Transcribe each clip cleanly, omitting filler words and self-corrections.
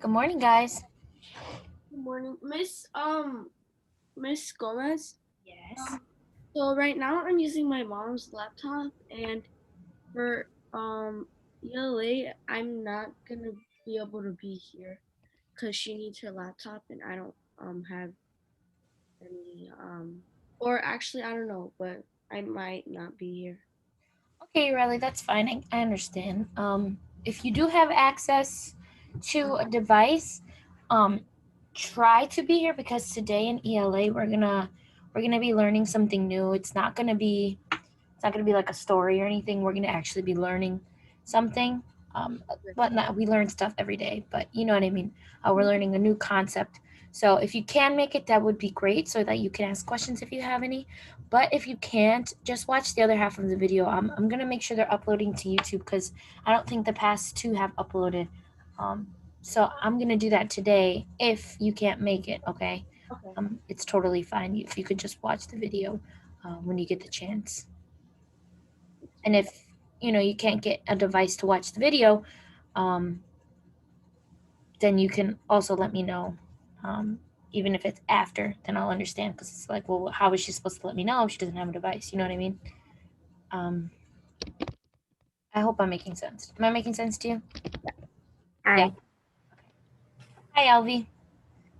Good morning, guys. Good morning, Miss Gomez. Yes. So right now I'm using my mom's laptop, and for ELA I'm not gonna be able to be here because she needs her laptop, and I don't have any or actually I don't know, but I might not be here. Okay, Riley, that's fine. I understand. If you do have access to a device, um, try to be here because today in ELA we're gonna be learning something new. It's not gonna be like a story or anything. We're gonna actually be learning something. Um, but not we learn stuff every day. But you know what I mean. We're learning a new concept. So if you can make it, that would be great, so that you can ask questions if you have any. But if you can't, just watch the other half of the video. I'm gonna make sure they're uploading to YouTube because I don't think the past two have uploaded. Um, so I'm gonna do that today. If you can't make it, okay? Okay. It's totally fine if you could just watch the video when you get the chance. And if you can't get a device to watch the video, um, then you can also let me know. Um, Even if it's after, then I'll understand because it's like, well, how is she supposed to let me know if she doesn't have a device? You know what I mean? Um, I hope I'm making sense. Am I making sense to you? Yeah. Hi. Hi, Alvi.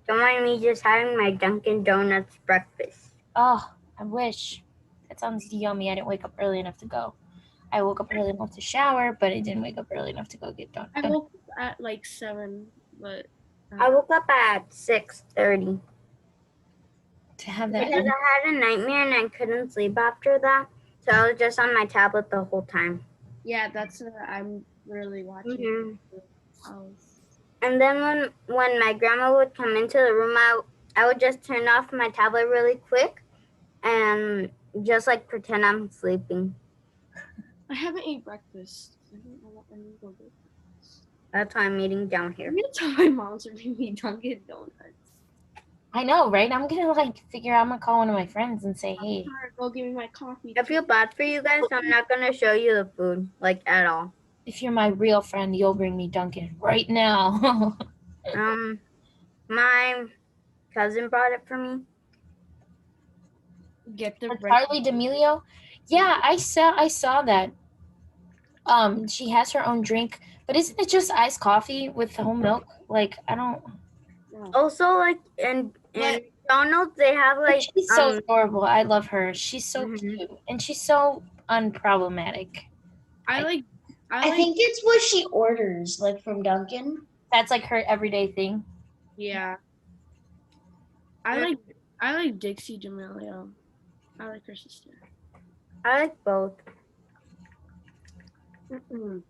Don't mind me just having my Dunkin' Donuts breakfast. Oh, I wish. That sounds yummy. I didn't wake up early enough to go. I woke up early enough to shower, but I didn't wake up early enough to go get done. I woke up at like 7, but I woke up at 6:30 To have that. because I had a nightmare and I couldn't sleep after that. So I was just on my tablet the whole time. yeah, that's I'm really watching. hmm I was And then when my grandma would come into the room, I would just turn off my tablet really quick and just like pretend I'm sleeping. I haven't ate breakfast. I need to go get breakfast. That's why I'm eating down I'm here. gonna tell my mom to bring me Dunkin' Donuts. I know, right? I'm gonna figure out. I'm gonna call one of my friends and say, "Hey, Or go give me my coffee. I feel bad for you guys, so I'm not gonna show you the food like at all. if you're my real friend, you'll bring me Dunkin' right now." My cousin brought it for me. Get the bread. Charlie D'Amelio. Yeah, I saw that. She has her own drink, but isn't it just iced coffee with whole milk? Like I don't. Also, like in McDonald's, they have But like she's so adorable. I love her. She's so mhm. cute and she's so unproblematic. I like. I think it's what she orders, like from Dunkin'. That's like her everyday thing. Yeah. I like Dixie D'Amelio. I like her sister. I like both. You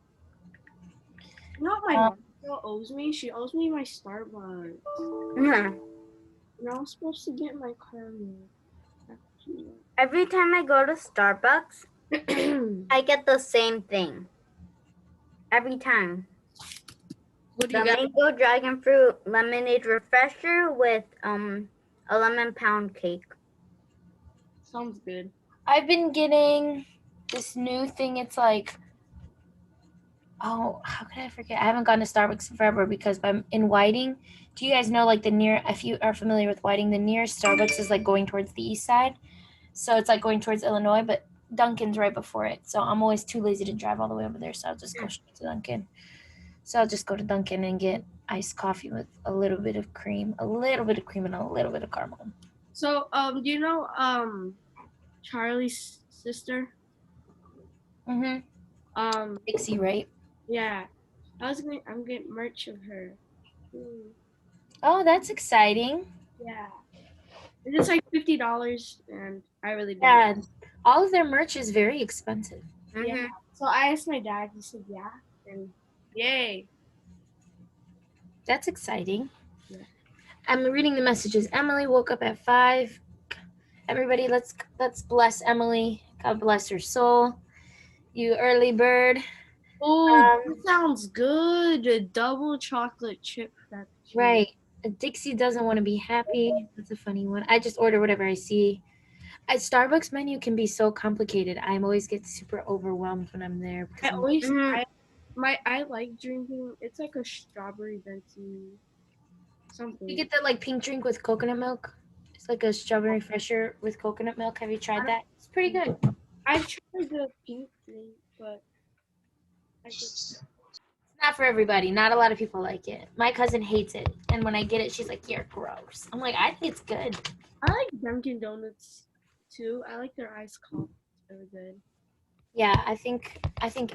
know what my mom still owes me? She owes me my Starbucks. And I was supposed to get my caramel. Every time I go to Starbucks, I get the same thing. Every time. What do The you got? mango dragon fruit lemonade refresher with a lemon pound cake. Sounds good. I've been getting this new thing. It's like, oh, how could I forget? I haven't gone to Starbucks in forever because I'm in Whiting. Do you guys know like if you are familiar with Whiting, the nearest Starbucks is like going towards the east side. So it's like going towards Illinois, but Dunkin's right before it. So I'm always too lazy to drive all the way over there. So I'll just go straight to Dunkin'. So I'll just go to Dunkin' and get iced coffee with a little bit of cream, and a little bit of caramel. So, do you know Charlie's sister? Dixie, right? Yeah. I'm getting merch of her. Ooh. Oh, that's exciting. Yeah. And it's like $50, and I really don't. Yeah, all of their merch is very expensive. Yeah. So I asked my dad. He said, "Yeah," and yay. That's exciting. Yeah. I'm reading the messages. Emily woke up at 5. Everybody, let's bless Emily. God bless her soul. You early bird. Oh, that sounds good. A double chocolate chip frappuccino. Right. Dixie doesn't want to be happy. That's a funny one. I just order whatever I see. A Starbucks menu can be so complicated. I always get super overwhelmed when I'm there. I always I like drinking. It's like a strawberry venti something. You get the like pink drink with coconut milk. It's like a strawberry fresher with coconut milk. Have you tried that? It's pretty good. I've tried the pink drink, but I just It's not for everybody. Not a lot of people like it. My cousin hates it, and when I get it, she's like, "You're gross." I'm like, I think it's good. I like Dunkin' Donuts too. I like their iced coffee. It's really good. Yeah, I think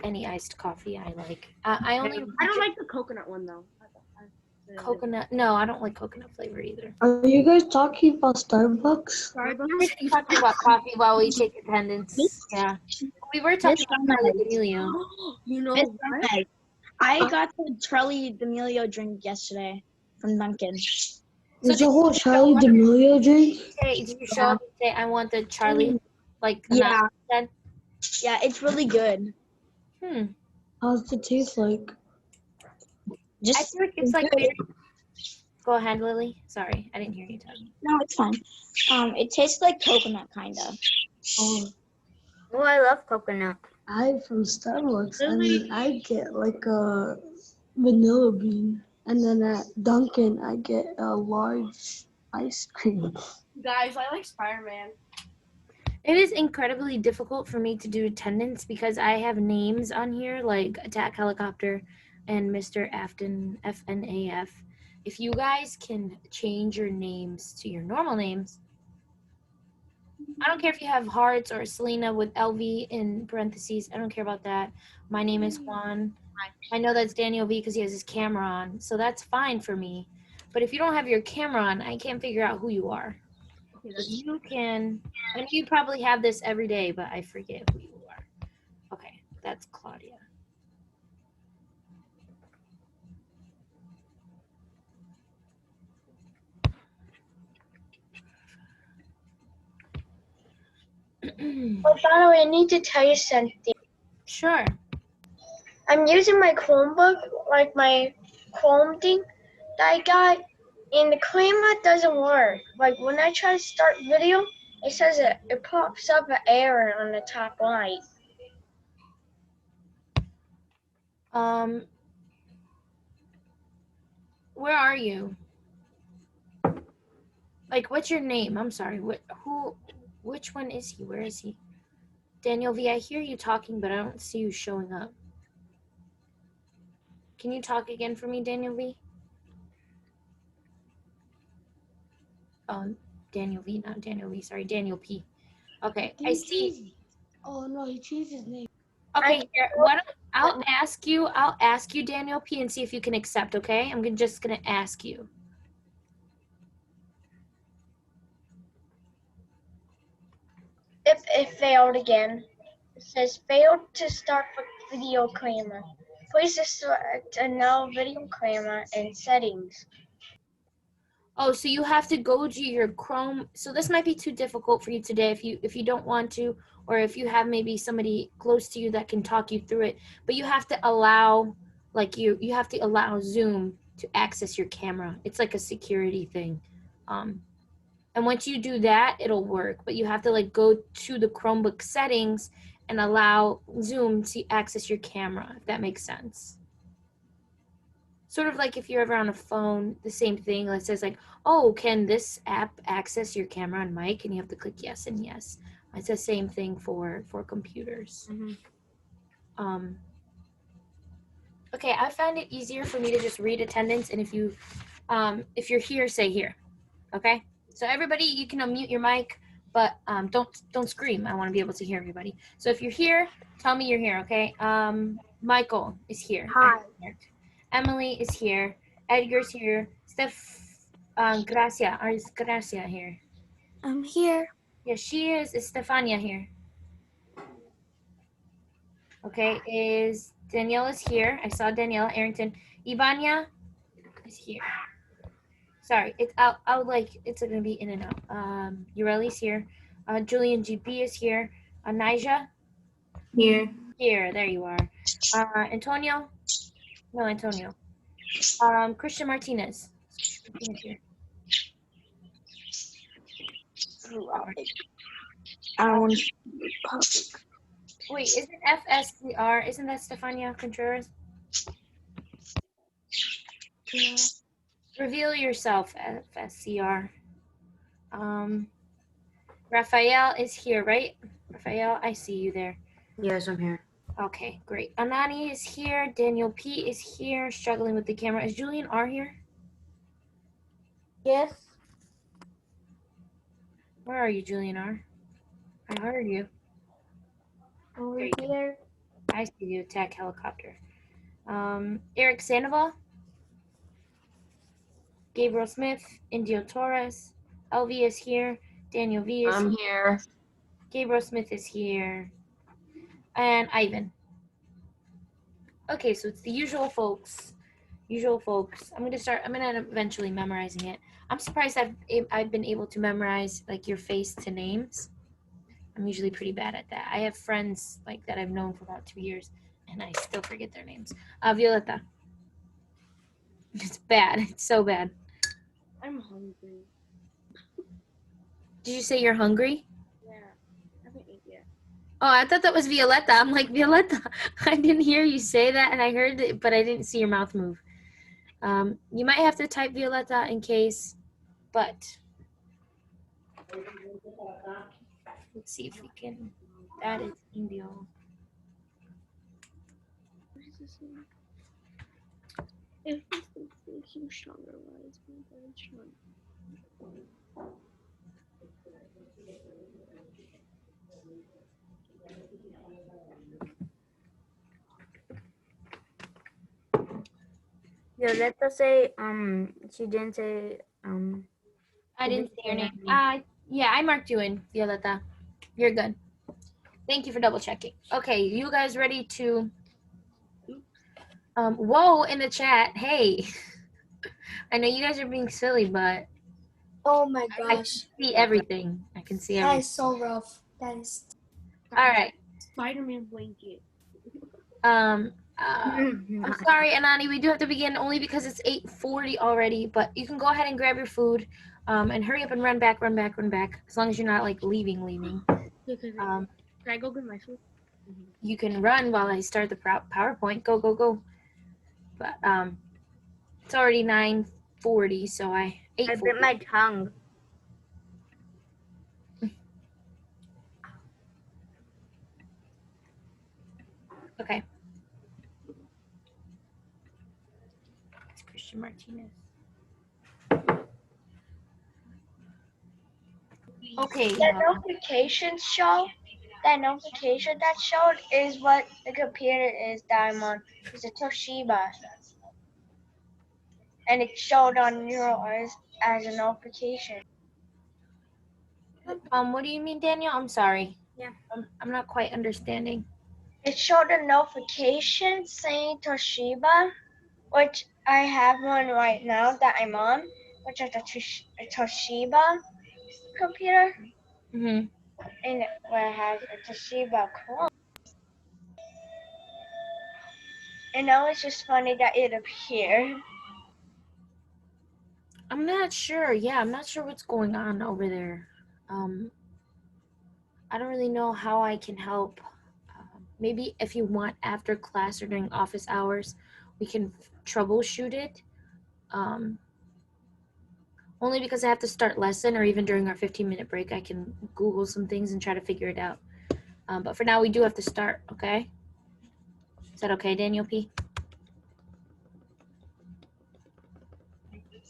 any iced coffee I like. I only I don't like the coconut one though. coconut. No, I don't like coconut flavor either. Are you guys talking about Starbucks? We're talking about coffee while we take attendance. Yeah, we were talking about Charlie D'Amelio. You know Miss what? Meg, I got the Charlie D'Amelio drink yesterday from Dunkin'. There's a whole Charlie D'Amelio drink. Hey, did you show up and say I want the Charlie? Like Yeah. said? Yeah, it's really good. How's it taste like? Just I feel like it's like very... Go ahead, Lily. Sorry, I didn't hear you talking. no, it's fine. It tastes like coconut kind of. Oh, Oh, I love coconut. I from Starbucks, and then I get like a vanilla bean, and then at Dunkin' I get a large ice cream. Guys, I like Spider-Man. It is incredibly difficult for me to do attendance because I have names on here like Attack Helicopter and Mr. Afton, FNAF. If you guys can change your names to your normal names, I don't care if you have Hearts or Selena with LV in parentheses. I don't care about that. My name is Juan. I know that's Daniel V because he has his camera on, so that's fine for me. But if you don't have your camera on, I can't figure out who you are. You can, and you probably have this every day, but I forget who you are. Okay, that's Claudia. But by the way, I need to tell you something. Sure. I'm using my Chromebook, like my Chrome thing that I got, and the camera doesn't work. Like when I try to start video, it says it pops up an error on the top right. Where are you? Like, what's your name? I'm sorry. Which one is he? Where is he? Daniel V, I hear you talking, but I don't see you showing up. Can you talk again for me, Daniel V? Oh, Daniel V, not Daniel V. Sorry, Daniel P. Okay, I see. Oh no, he changed his name. Okay, here, I'll ask you, Daniel P, and see if you can accept, okay? I'm just gonna ask you. It failed again. It says failed to start video camera. Please select a no video camera in settings. Oh, so you have to go to your Chrome. So this might be too difficult for you today if you don't want to, or if you have maybe somebody close to you that can talk you through it. But you have to allow, like you have to allow Zoom to access your camera. It's like a security thing. And once you do that, it'll work. But you have to like go to the Chromebook settings and allow Zoom to access your camera, if that makes sense. Sort of like if you're ever on a phone, the same thing. It says like, oh, can this app access your camera and mic? And you have to click yes and yes. It's the same thing for computers. Mm-hmm. Okay, I find it easier for me to just read attendance, and if you're here, say here. Okay, so everybody, you can unmute your mic, but don't scream. I want to be able to hear everybody. So if you're here, tell me you're here. Okay. Michael is here. Hi. Emily is here. Edgar's here. Gracia. Is Gracia here? I'm here. Yeah, she is. Is Stefania here? Okay, is Danielle is here. I saw Danielle Arrington. Ibanya is here. Sorry, I'll like it's gonna be in and out. Ureli's here. Julian GB is here. Nija? Here. Here, there you are. Antonio? No, Antonio. Christian Martinez. Martinez here. I don't want to be public. Wait, isn't FSCR, isn't that Stefania Contreras? Yeah. Reveal yourself, FSCR. Raphael is here, right? Raphael, I see you there. Yes, I'm here. Okay, great. Anani is here. Daniel P is here, struggling with the camera. Is Julian R here? Yes. Where are you, Julian R? I heard you. Over There you go. here. I see you, attack helicopter. Eric Sandoval, Gabriel Smith, Indio Torres, LV is here, Daniel V is I'm here, here. Gabriel Smith is here, and Ivan. Okay, so it's the usual folks. I'm gonna end up eventually memorizing it. I'm surprised I've been able to memorize like your face to names. I'm usually pretty bad at that. I have friends like that I've known for about 2 years, and I still forget their names. Violeta. It's bad. It's so bad. I'm hungry. Did you say you're hungry? Yeah, I haven't eaten yet. Oh, I thought that was Violetta. I'm like, Violetta, I didn't hear you say that, and I heard it, but I didn't see your mouth move. You might have to type Violetta in case, but let's see if we can. That is Indio. What is this thing? If this makes you stronger, why is my body strong? Violetta say she didn't say I didn't see your say name. Yeah, I marked you in, Violetta. You're good. Thank you for double checking. Okay, you guys ready to? Whoa, in the chat. Hey, I know you guys are being silly, but Oh my I can gosh. see everything. I can see That everything. is so rough. That is. All right. Spider-Man blanket. I'm sorry, Anani, we do have to begin only because it's 8:40 already, but you can go ahead and grab your food and hurry up and run back, as long as you're not like leaving. Can I go get my food? You can run while I start the PowerPoint. Go. But it's already 9:40, so I 8:40. bit my tongue. Okay. It's Christian Martinez. Okay. That notification that showed is what the computer is that I'm on. It's a Toshiba. And it showed on yours as a notification. What do you mean, Daniel? I'm sorry. Yeah. I'm not quite understanding. It showed a notification saying Toshiba, which I have one right now that I'm on, which is a Toshiba computer. Mm-hmm. And where it has a Toshiba clone. And now it's just funny that it appeared. I'm not sure. Yeah, I'm not sure what's going on over there. I don't really know how I can help. Maybe if you want after class or during office hours, we can troubleshoot it. Only because I have to start lesson, or even during our 15-minute break, I can Google some things and try to figure it out. But for now, we do have to start, okay? Is that okay, Daniel P?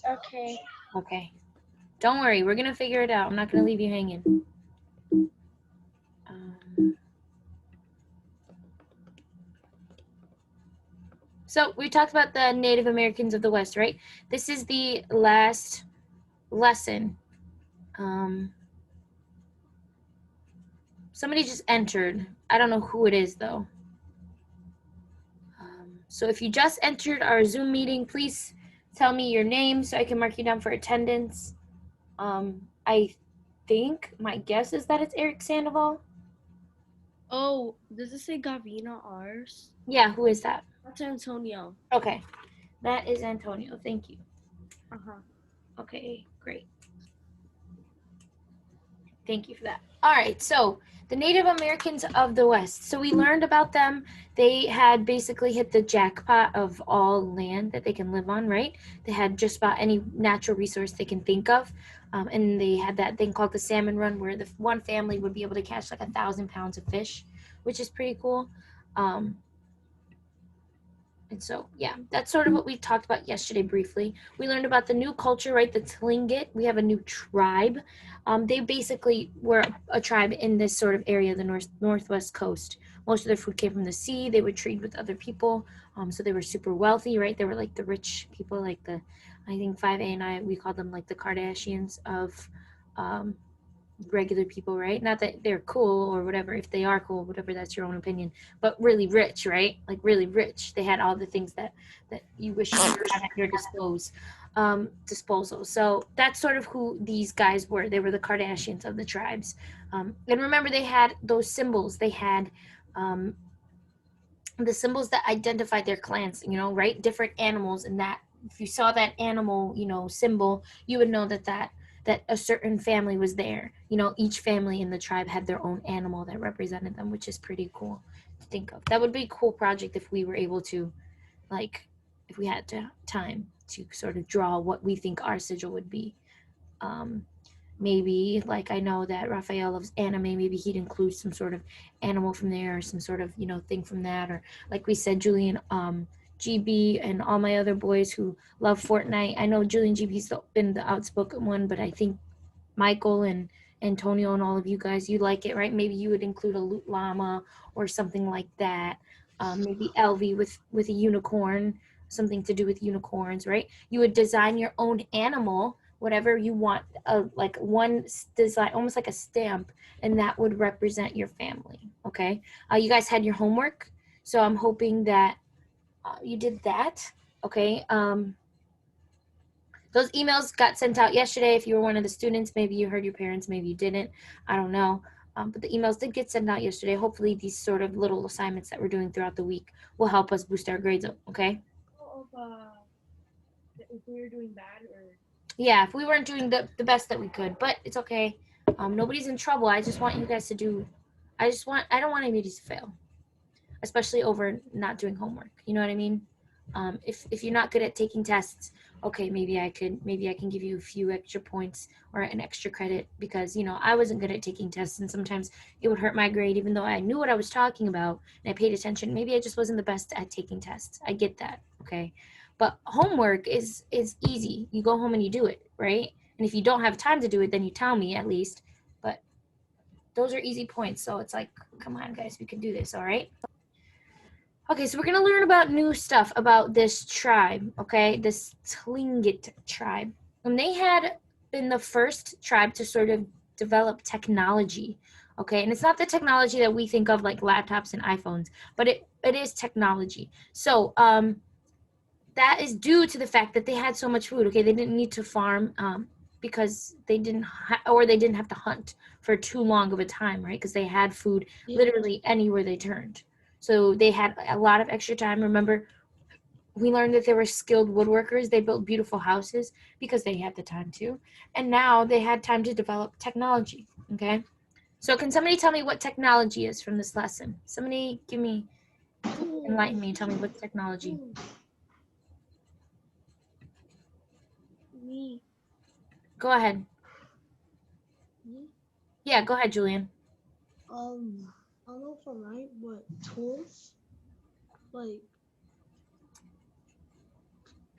Okay. Okay. Don't worry, we're gonna figure it out. I'm not gonna leave you hanging. So we talked about the Native Americans of the West, right? This is the last lesson. Somebody just entered. I don't know who it is though. So if you just entered our Zoom meeting, please tell me your name so I can mark you down for attendance. I think my guess is that it's Eric Sandoval. Oh, does it say Gavina ours? Yeah, who is that? That's Antonio. Okay, that is Antonio. Thank you. Uh-huh. Okay, great. Thank you for that. All right, so the Native Americans of the West. So we learned about them. They had basically hit the jackpot of all land that they can live on, right? They had just about any natural resource they can think of. And they had that thing called the salmon run where the one family would be able to catch like 1,000 pounds of fish, which is pretty cool. And so, yeah, that's sort of what we talked about yesterday briefly. We learned about the new culture, right? The Tlingit. We have a new tribe. They basically were a tribe in this sort of area, the northwest coast. Most of their food came from the sea. They would trade with other people. So they were super wealthy, right? They were like the rich people, like I think 5A and I, we call them like the Kardashians of regular people, right? Not that they're cool or whatever. If they are cool, whatever, that's your own opinion. But really rich, right? Like really rich. They had all the things that you wish you had at your disposal. So that's sort of who these guys were. They were the Kardashians of the tribes. And remember, they had those symbols. They had the symbols that identified their clans. Right? Different animals, and that if you saw that animal, symbol, you would know that a certain family was there. Each family in the tribe had their own animal that represented them, which is pretty cool to think of. That would be a cool project if we were able to, like, if we had time to sort of draw what we think our sigil would be. Maybe, like, I know that Raphael loves anime, maybe he'd include some sort of animal from there or some sort of, thing from that. Or like we said, Julian, GB and all my other boys who love Fortnite. I know Julian GB's been the outspoken one, but I think Michael and Antonio and all of you guys, you like it, right? Maybe you would include a loot llama or something like that. Maybe LV with a unicorn, something to do with unicorns, right? You would design your own animal, whatever you want, like one design, almost like a stamp, and that would represent your family, okay? You guys had your homework, so I'm hoping that you did that, okay? Those emails got sent out yesterday. If you were one of the students, maybe you heard your parents, maybe you didn't. I don't know. But the emails did get sent out yesterday. Hopefully these sort of little assignments that we're doing throughout the week will help us boost our grades up, okay? If we were doing bad or... Yeah, if we weren't doing the best that we could, but it's okay. Nobody's in trouble. I just want you guys to do, I don't want anybody to fail, especially over not doing homework. You know what I mean? If you're not good at taking tests, okay, maybe I can give you a few extra points or an extra credit because I wasn't good at taking tests, and sometimes it would hurt my grade even though I knew what I was talking about and I paid attention. Maybe I just wasn't the best at taking tests. I get that, okay? But homework is easy. You go home and you do it, right? And if you don't have time to do it, then you tell me at least. But those are easy points, so it's like, come on, guys, we can do this, all right? Okay, so we're going to learn about new stuff about this tribe, okay? This Tlingit tribe. And they had been the first tribe to sort of develop technology, okay? And it's not the technology that we think of like laptops and iPhones, but it is technology. So that is due to the fact that they had so much food, okay? They didn't need to farm because they didn't have to hunt for too long of a time, right? Because they had food literally anywhere they turned. So they had a lot of extra time. Remember, we learned that they were skilled woodworkers. They built beautiful houses because they had the time to. And now they had time to develop technology, okay? So can somebody tell me what technology is from this lesson? Somebody enlighten me, tell me what's technology. Me. Go ahead. Me? Yeah, go ahead, Julian. I don't know if I'm right, but tools, like,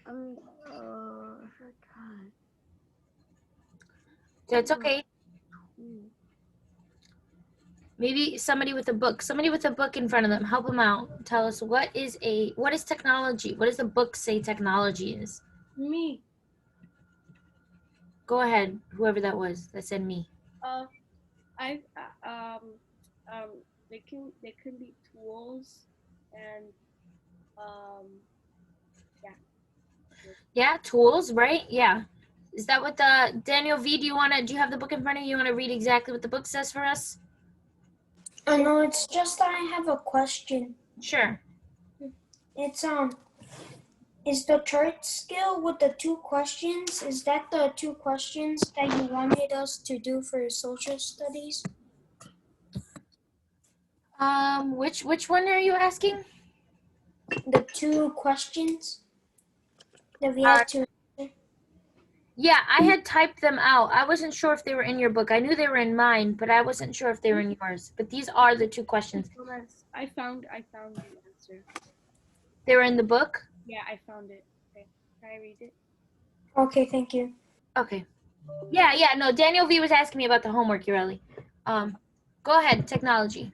I forgot. That's okay. Tool. Maybe somebody with a book in front of them, help them out. Tell us what is technology? What does the book say technology is? Me. Go ahead, whoever that was that said me. They can be tools and Yeah, tools, right? Yeah. Is that what the Daniel V? Do you have the book in front of you? You want to read exactly what the book says for us? No, it's just that I have a question. Sure. It's Is the chart skill with the 2 questions, is that the 2 questions that you wanted us to do for social studies? Which one are you asking? The 2 questions that we have to answer? Yeah, I had typed them out. I wasn't sure if they were in your book. I knew they were in mine, but I wasn't sure if they were in yours. But these are the 2 questions. I found the answer. They were in the book? Yeah, I found it. Okay, can I read it? Okay, thank you. Okay. Yeah, no, Daniel V was asking me about the homework, Ureli. Go ahead, technology.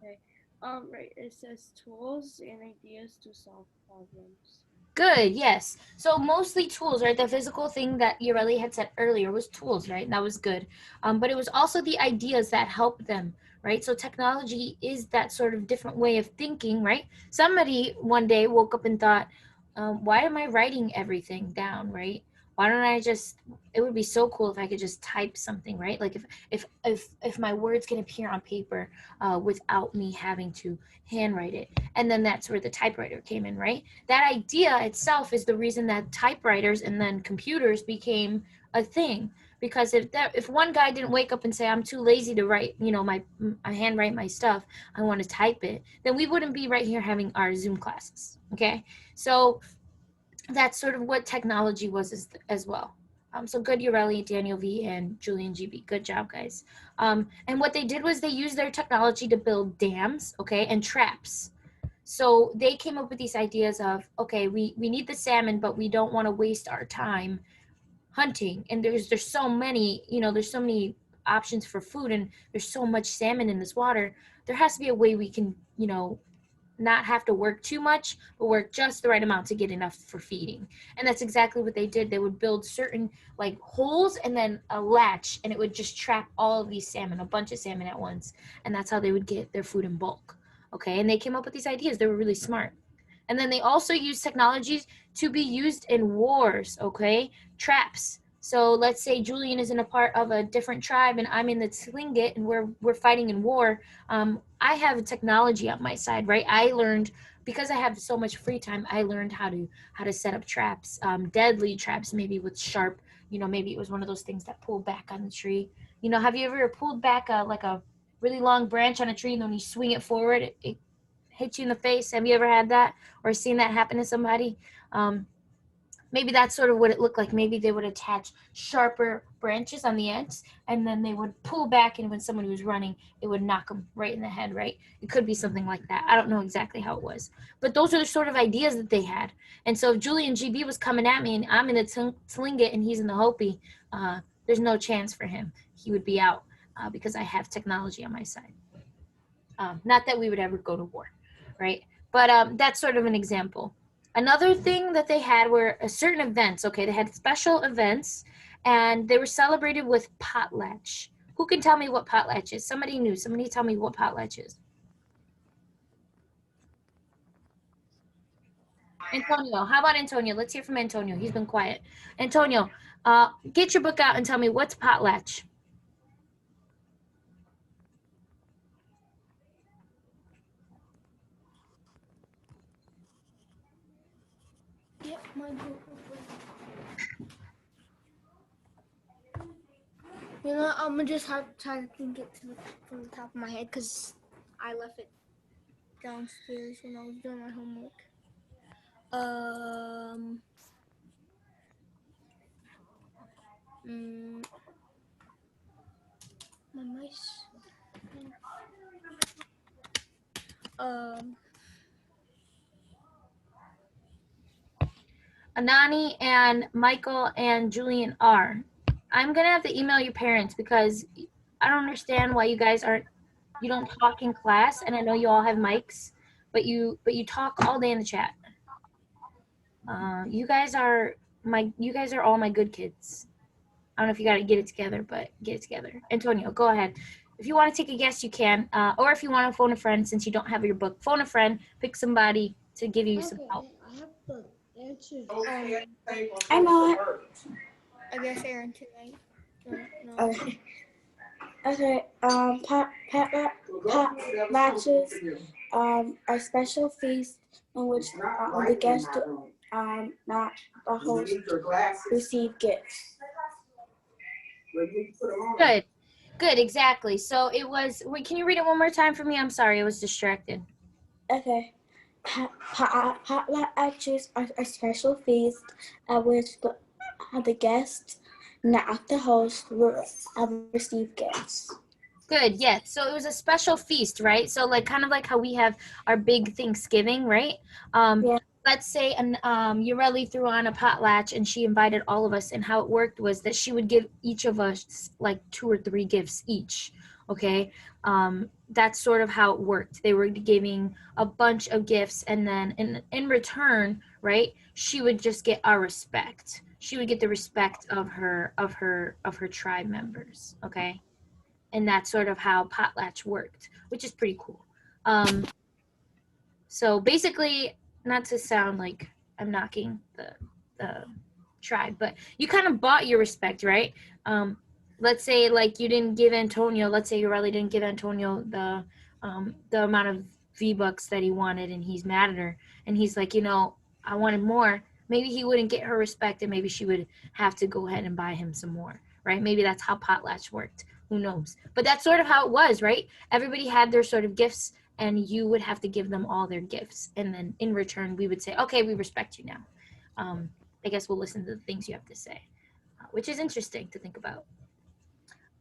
Okay. Right, it says tools and ideas to solve problems. Good, yes. So mostly tools, right? The physical thing that Ureli had said earlier was tools, right? That was good. But it was also the ideas that help them, right? So technology is that sort of different way of thinking, right? Somebody one day woke up and thought, why am I writing everything down, right? Why don't I just, it would be so cool if I could just type something, right? Like if my words can appear on paper without me having to handwrite it. And then that's where the typewriter came in, right? That idea itself is the reason that typewriters and then computers became a thing. Because if one guy didn't wake up and say, I'm too lazy to write, I handwrite my stuff, I want to type it, then we wouldn't be right here having our Zoom classes. Okay, so that's sort of what technology was as well. So good, Ureli, Daniel V, and Julian GB. Good job, guys. And what they did was they used their technology to build dams, okay, and traps. So they came up with these ideas of, okay, we need the salmon, but we don't want to waste our time hunting. And there's so many, there's so many options for food, and there's so much salmon in this water. There has to be a way we can, not have to work too much, but work just the right amount to get enough for feeding. And that's exactly what they did. They would build certain like holes and then a latch, and it would just trap all of these salmon, a bunch of salmon at once. And that's how they would get their food in bulk. Okay, and they came up with these ideas. They were really smart. And then they also use technologies to be used in wars, okay? Traps. So let's say Julian is in a part of a different tribe and I'm in the Tlingit and we're fighting in war. I have technology on my side, right? I learned, because I have so much free time, I learned how to set up traps, deadly traps, maybe with sharp, maybe it was one of those things that pull back on the tree. Have you ever pulled back like a really long branch on a tree, and then when you swing it forward, it hits you in the face? Have you ever had that or seen that happen to somebody? Maybe that's sort of what it looked like. Maybe they would attach sharper branches on the ends, and then they would pull back, and when someone was running, it would knock them right in the head, right? It could be something like that. I don't know exactly how it was. But those are the sort of ideas that they had. And so if Julian GB was coming at me and I'm in the Tlingit and he's in the Hopi, there's no chance for him. He would be out because I have technology on my side. Not that we would ever go to war, right? But that's sort of an example. Another thing that they had were certain events. Okay, they had special events, and they were celebrated with potlatch. Who can tell me what potlatch is? Somebody knew. Somebody tell me what potlatch is. Antonio, how about Antonio? Let's hear from Antonio. He's been quiet. Antonio, get your book out and tell me what's potlatch. Yeah, my book. I'm gonna just have to try to think it from the top of my head because I left it downstairs when I was doing my homework. My mice. Anani and Michael and Julian are. I'm gonna have to email your parents because I don't understand why you guys you don't talk in class, and I know you all have mics, but you talk all day in the chat. You guys are all my good kids. I don't know if you got to get it together, but get it together. Antonio, go ahead. If you want to take a guess, you can. Or if you want to phone a friend, since you don't have your book, phone a friend, pick somebody to give you some help. I have the answer. I know it. I guess Aaron tonight. No. Okay. Okay. Pot matches are special feast in which the guests not the host, receive gifts. Good. Good, exactly. So it was, wait, can you read it one more time for me? I'm sorry, I was distracted. Okay. Potlatches are a special feast at which the guests, not the host, will receive gifts. Good, yes. So it was a special feast, right? So like kind of like how we have our big Thanksgiving, right? Yeah. Let's say Ureli threw on a potlatch and she invited all of us, and how it worked was that she would give each of us like 2 or 3 gifts each. Okay, that's sort of how it worked. They were giving a bunch of gifts, and then in return, right, she would just get our respect. She would get the respect of her tribe members. Okay, and that's sort of how potlatch worked, which is pretty cool. So basically, not to sound like I'm knocking the tribe, but you kind of bought your respect, right? Let's say like you didn't give Antonio, let's say you really didn't give Antonio the amount of V-Bucks that he wanted, and he's mad at her, and he's like, I wanted more. Maybe he wouldn't get her respect, and maybe she would have to go ahead and buy him some more, right? Maybe that's how potlatch worked. Who knows? But that's sort of how it was, right? Everybody had their sort of gifts, and you would have to give them all their gifts, and then in return we would say, okay, we respect you now. I guess we'll listen to the things you have to say, which is interesting to think about.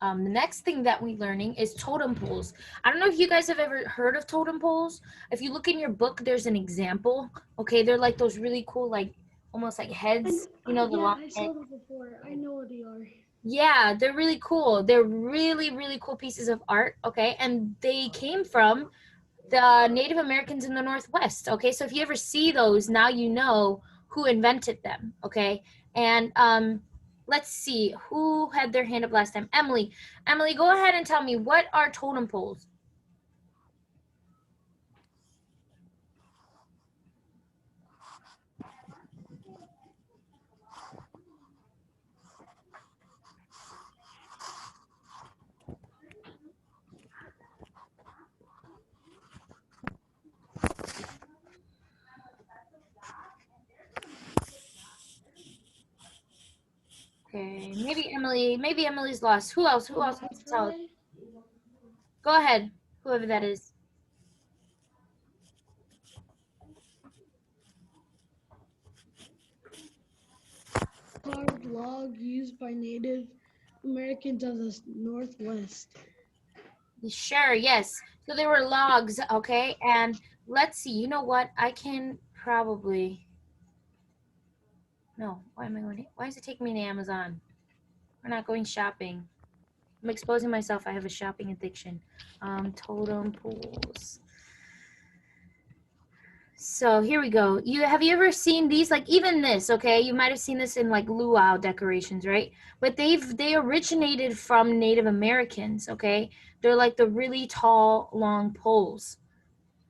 The next thing that we're learning is totem poles. I don't know if you guys have ever heard of totem poles. If you look in your book, there's an example. Okay, they're like those really cool, like almost like heads, the long I saw head. them before. I know what they are. Yeah, they're really cool. They're really, really cool pieces of art. Okay, and they came from the Native Americans in the Northwest. Okay, so if you ever see those, now you know who invented them. Okay, and let's see who had their hand up last time. Emily, go ahead and tell me, what are totem poles? Okay, maybe Emily's lost. Who else wants to tell us? Go ahead, whoever that is. Carved log used by Native Americans of the Northwest. Sure, yes. So there were logs, okay? And let's see, you know what? I can probably, no, why is it taking me to Amazon? We're not going shopping. I'm exposing myself. I have a shopping addiction. Totem poles. So here we go. Have you ever seen these? Like even this, okay? You might have seen this in like luau decorations, right? But they originated from Native Americans, okay? They're like the really tall, long poles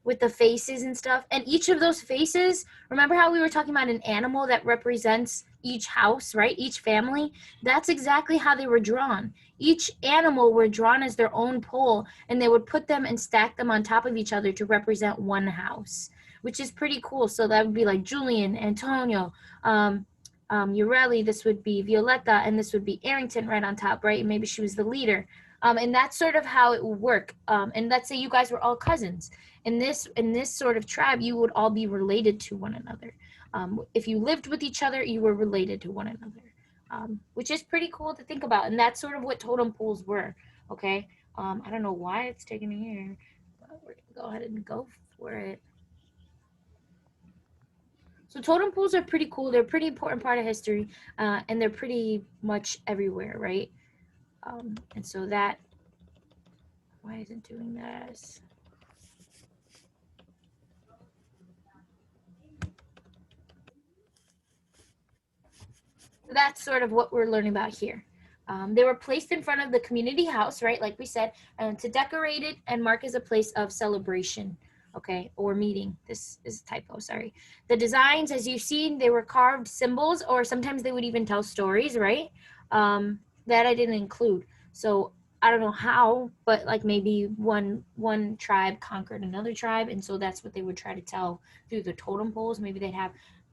with the faces and stuff. And each of those faces, remember how we were talking about an animal that represents each house, right? Each family? That's exactly how they were drawn. Each animal were drawn as their own pole, and they would put them and stack them on top of each other to represent one house, which is pretty cool. So that would be like Julian, Antonio, Ureli, this would be Violetta, and this would be Arrington right on top, right? And maybe she was the leader. And that's sort of how it would work. And let's say you guys were all cousins. In this sort of tribe, you would all be related to one another. If you lived with each other, you were related to one another, which is pretty cool to think about. And that's sort of what totem poles were. Okay. I don't know why it's taking me here, but we're gonna go ahead and go for it. So totem poles are pretty cool. They're a pretty important part of history, and they're pretty much everywhere, right? And so that, why isn't doing this? So that's sort of what we're learning about here. They were placed in front of the community house, right? Like we said, to decorate it and mark as a place of celebration, okay, or meeting. This is a typo, sorry. The designs, as you've seen, they were carved symbols, or sometimes they would even tell stories, right? That I didn't include. So I don't know how, but like maybe one tribe conquered another tribe, and so that's what they would try to tell through the totem poles. Maybe they'd have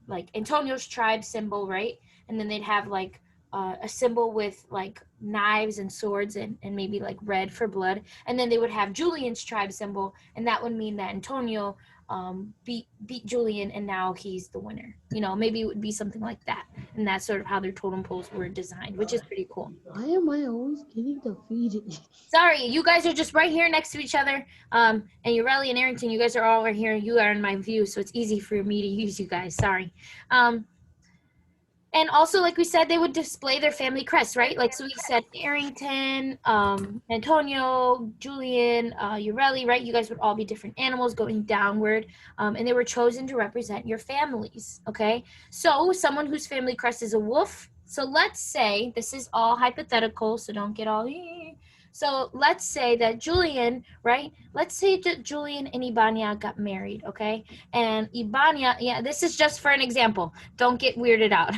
like Antonio's tribe symbol, right? And then they'd have like a symbol with like knives and swords and maybe like red for blood. And then they would have Julian's tribe symbol, and that would mean that Antonio beat Julian, and now he's the winner. You know, maybe it would be something like that. And that's sort of how their totem poles were designed, which is pretty cool. Why am I always getting defeated? Sorry, you guys are just right here next to each other. And Ureli and Arrington, you guys are all right here. You are in my view, so it's easy for me to use you guys. Sorry. And also, like we said, they would display their family crest, right? Like, so we said Arrington, Antonio, Julian, Ureli, right? You guys would all be different animals going downward. And they were chosen to represent your families, okay? So someone whose family crest is a wolf. So let's say, this is all hypothetical, so don't get all... So let's say that Julian, right? Let's say that Julian and Ibania got married, okay? And Ibania, yeah, this is just for an example. Don't get weirded out.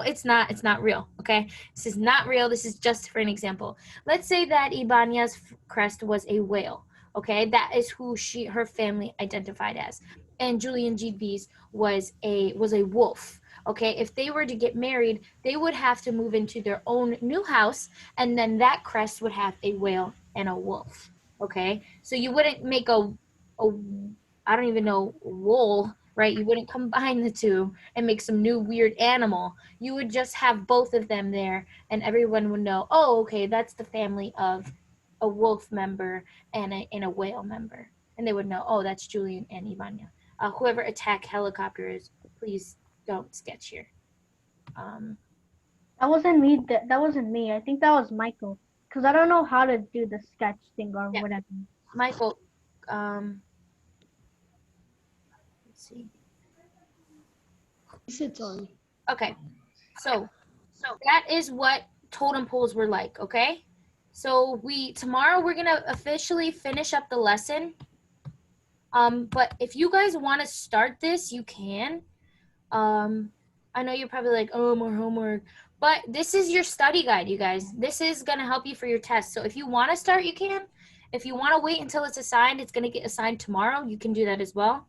It's not real, okay? This is not real. This is just for an example. Let's say that Ibania's crest was a whale, okay? That is who her family identified as. And Julian GB's was a wolf. Okay, if they were to get married, they would have to move into their own new house, and then that crest would have a whale and a wolf. Okay, so you wouldn't make a I don't even know, wool, right? You wouldn't combine the two and make some new weird animal. You would just have both of them there, and everyone would know, oh, okay, that's the family of a wolf member and a whale member. And they would know, oh, that's Julian and Ivania. Whoever attack helicopters, please don't sketch here. That wasn't me. That wasn't me. I think that was Michael. Because I don't know how to do the sketch thing or whatever. Michael, let's see. It's on. Okay, so that is what totem poles were like, okay? So tomorrow we're gonna officially finish up the lesson. But if you guys want to start this, you can. I know you're probably like, oh, more homework. But this is your study guide, you guys. This is going to help you for your test. So if you want to start, you can. If you want to wait until it's assigned, it's going to get assigned tomorrow. You can do that as well.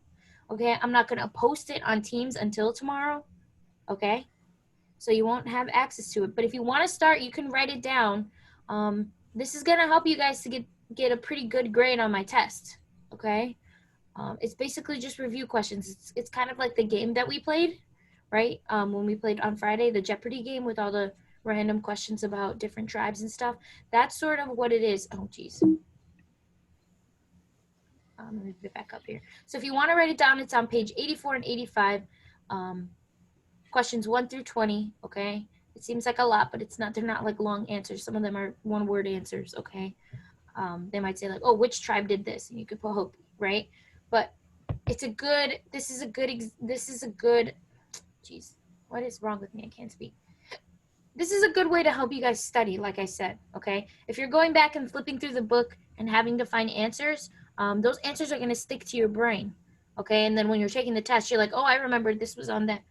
Okay, I'm not going to post it on Teams until tomorrow. Okay, so you won't have access to it. But if you want to start, you can write it down. This is going to help you guys to get a pretty good grade on my test. Okay, it's basically just review questions. It's kind of like the game that we played, right? When we played on Friday, the Jeopardy game with all the random questions about different tribes and stuff. That's sort of what it is. Oh, geez. Let me get back up here. So if you want to write it down, it's on page 84 and 85, questions 1 through 20, okay? It seems like a lot, but it's not. They're not like long answers. Some of them are one-word answers, okay? They might say like, oh, which tribe did this? And you could put Hopi, right? But this is a good, geez, what is wrong with me? I can't speak. This is a good way to help you guys study, like I said, okay? If you're going back and flipping through the book and having to find answers, those answers are going to stick to your brain, okay? And then when you're taking the test, you're like, oh, I remember this was on that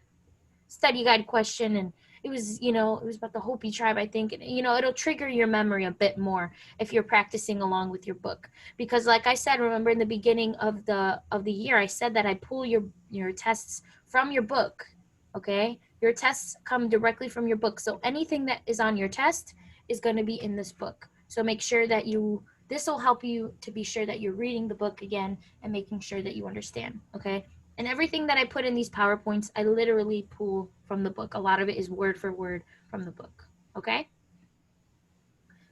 study guide question, and it was, it was about the Hopi tribe, I think. And, it'll trigger your memory a bit more if you're practicing along with your book. Because like I said, remember in the beginning of the year, I said that I pull your tests from your book, okay? Your tests come directly from your book. So anything that is on your test is going to be in this book. So make sure that this will help you to be sure that you're reading the book again and making sure that you understand, okay? And everything that I put in these PowerPoints, I literally pull from the book. A lot of it is word for word from the book, okay?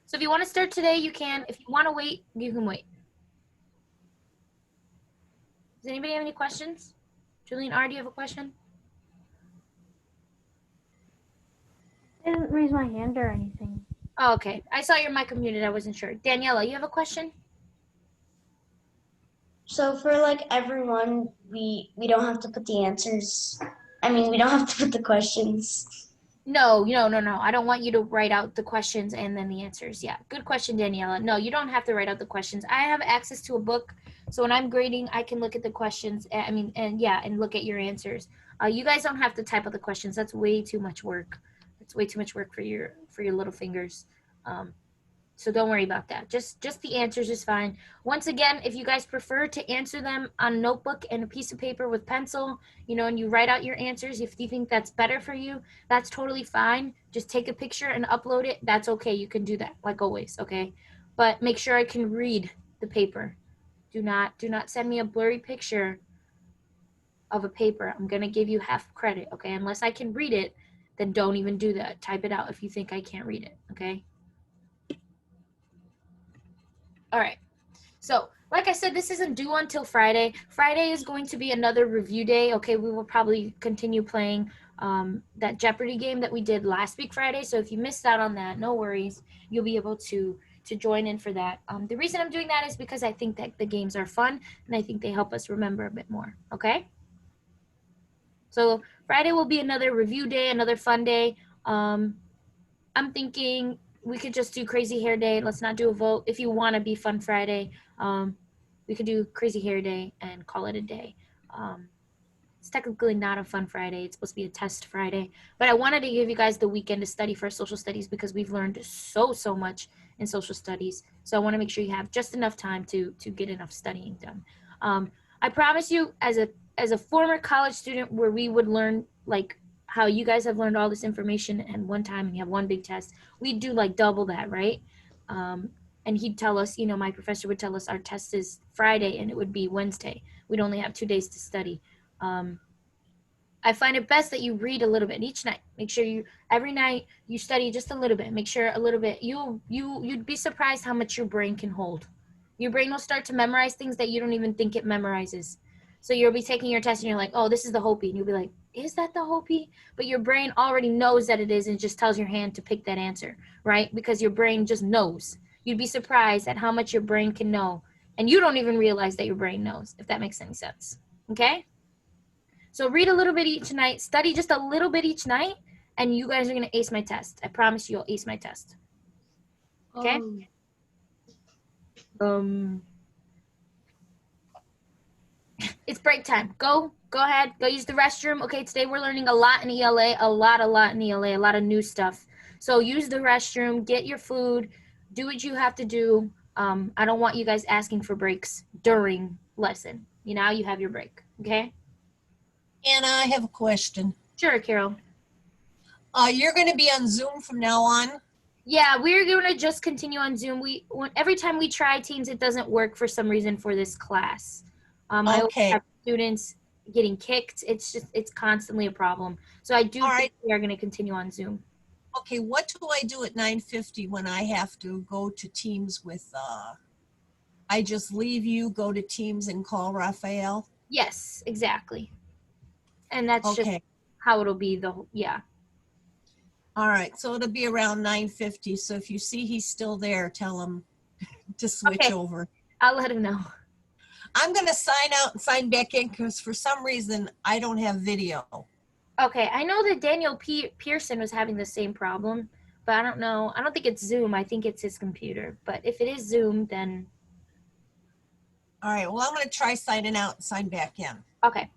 So if you want to start today, you can. If you want to wait, you can wait. Does anybody have any questions? Julian R., do you have a question? I didn't raise my hand or anything. Oh, okay. I saw your mic muted. I wasn't sure. Daniela, you have a question? So for like everyone, we don't have to put the answers. I mean, we don't have to put the questions. No. I don't want you to write out the questions and then the answers. Yeah, good question, Daniela. No, you don't have to write out the questions. I have access to a book, so when I'm grading, I can look at the questions. And look at your answers. You guys don't have to type out the questions. That's way too much work. It's way too much work for your little fingers. So don't worry about that. Just the answers is fine. Once again, if you guys prefer to answer them on a notebook and a piece of paper with pencil, you know, and you write out your answers, if you think that's better for you, that's totally fine. Just take a picture and upload it. That's okay. You can do that like always, okay? But make sure I can read the paper. Do not send me a blurry picture of a paper. I'm going to give you half credit, okay? Unless I can read it, then don't even do that. Type it out if you think I can't read it, okay? All right. So, like I said, this isn't due until Friday. Friday is going to be another review day. Okay, we will probably continue playing that Jeopardy game that we did last week Friday. So if you missed out on that, no worries. You'll be able to join in for that. The reason I'm doing that is because I think that the games are fun and I think they help us remember a bit more. Okay. So Friday will be another review day, another fun day. I'm thinking we could just do crazy hair day. Let's not do a vote. If you want to be fun Friday, we could do crazy hair day and call it a day. It's technically not a fun Friday. It's supposed to be a test Friday. But I wanted to give you guys the weekend to study for social studies because we've learned so much in social studies. So I want to make sure you have just enough time to get enough studying done. I promise you, as a former college student where we would learn like how you guys have learned all this information and one time and you have one big test, we'd do like double that, right? And he'd tell us, you know, my professor would tell us our test is Friday and it would be Wednesday. We'd only have 2 days to study. I find it best that you read a little bit each night. Make sure you every night you study just a little bit. Make sure a little bit. You'd be surprised how much your brain can hold. Your brain will start to memorize things that you don't even think it memorizes. So you'll be taking your test and you're like, oh, this is the Hopi. And you'll be like, is that the Hopi? But your brain already knows that it is and just tells your hand to pick that answer, right? Because your brain just knows. You'd be surprised at how much your brain can know. And you don't even realize that your brain knows, if that makes any sense. Okay? So read a little bit each night, study just a little bit each night, and you guys are going to ace my test. I promise you'll ace my test. Okay? It's break time. Go ahead. Go use the restroom. Okay, today we're learning a lot in ELA, a lot in ELA, a lot of new stuff. So use the restroom, get your food, do what you have to do. I don't want you guys asking for breaks during lesson. You know, you have your break, okay? Anna, I have a question. Sure, Carol. You're going to be on Zoom from now on? Yeah, we're going to just continue on Zoom. Every time we try Teams, it doesn't work for some reason for this class. I always have students getting kicked. It's constantly a problem. So I do think we are going to continue on Zoom. Okay, what do I do at 9:50 when I have to go to Teams with, I just leave you, go to Teams and call Raphael? Yes, exactly. And that's just how it'll be yeah. All right, so it'll be around 9:50. So if you see he's still there, tell him to switch over. I'll let him know. I'm going to sign out and sign back in because for some reason I don't have video. Okay, I know that Daniel Pearson was having the same problem, but I don't know. I don't think it's Zoom. I think it's his computer. But if it is Zoom, then... All right, well, I'm going to try signing out and sign back in. Okay.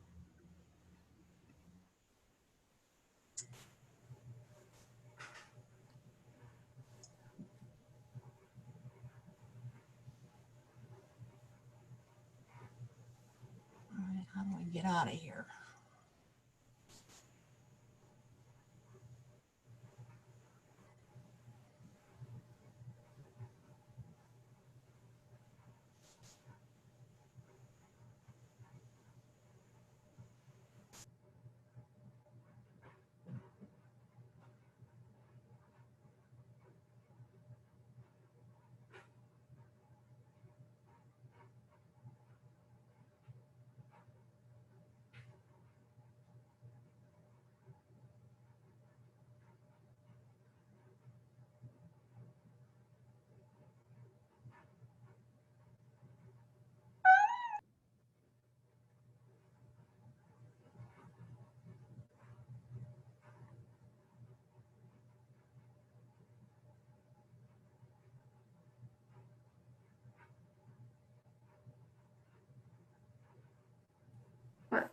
All right, how do I get out of here?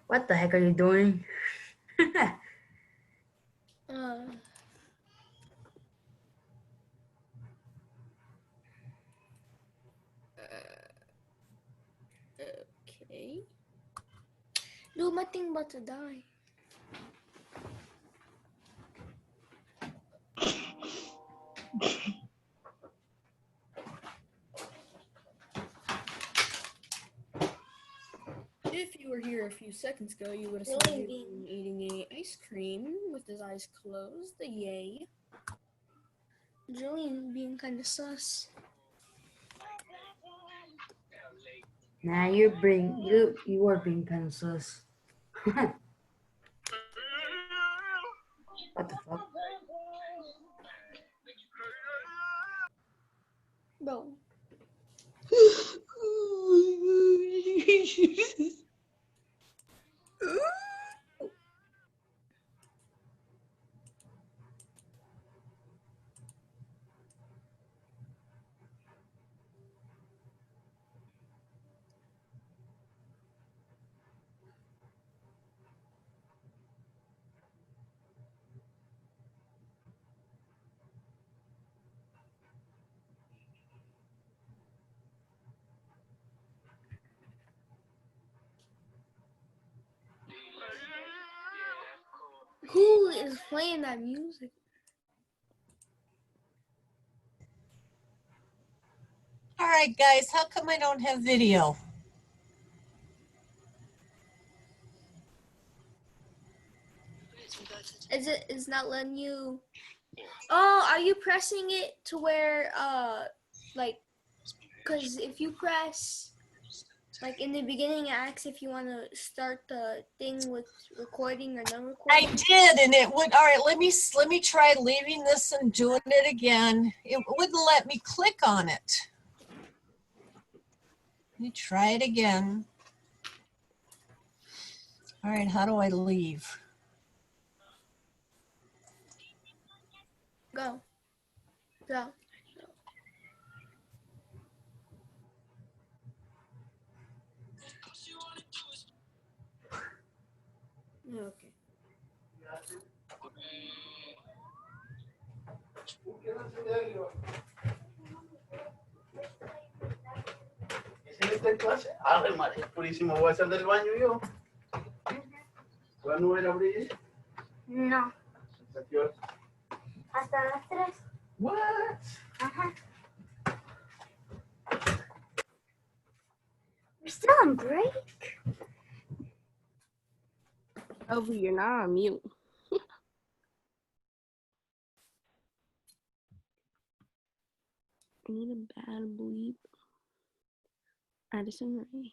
What the heck are you doing? that thing about to die. If you were here a few seconds ago, you would have Really seen being- him eating a ice cream with his eyes closed. Yay. Julian being kind of sus. Nah, you are being kind of sus. What the fuck? Bro. Who is playing that music? All right, guys, how come I don't have video? It's not letting you. Oh, are you pressing it to where like, because if you press like in the beginning it asks if you want to start the thing with recording or non I recording. did, and it would. All right, let me try leaving this and doing it again. It wouldn't let me click on it. Let me try it again. All right, how do I leave? Go. Okay. ¿Hiciste clase? Ave María Purísima, voy a hacer del baño yo. ¿Cuándo era abrir? No. ¿Hasta qué hora? Hasta las 3. What? Ajá. We're still on break. Over, you're not on mute. I need a bad bleep. Addison Ray.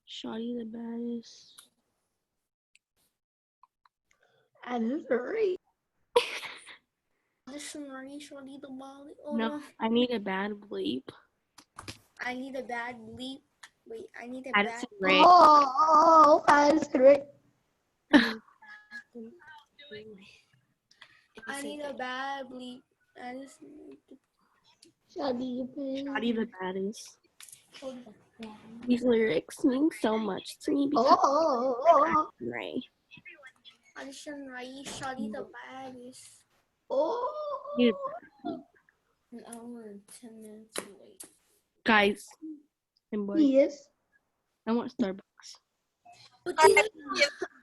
Shotty the baddest. Addison Ray. Addison Ray, Shorty the ball. Oh No, no. I need a bad bleep. I need a bad bleep. Wait, I need a Addison bad. Ray. Oh, Addison Ray. I need a bad bleep. Addison Ray. Shawty Shotty the baddest. These lyrics mean so much to me because Oh, Addison Ray. Addison Ray, Shorty the baddest. Need An hour and 10 minutes late. Guys and boys, yes. I want Starbucks. All right,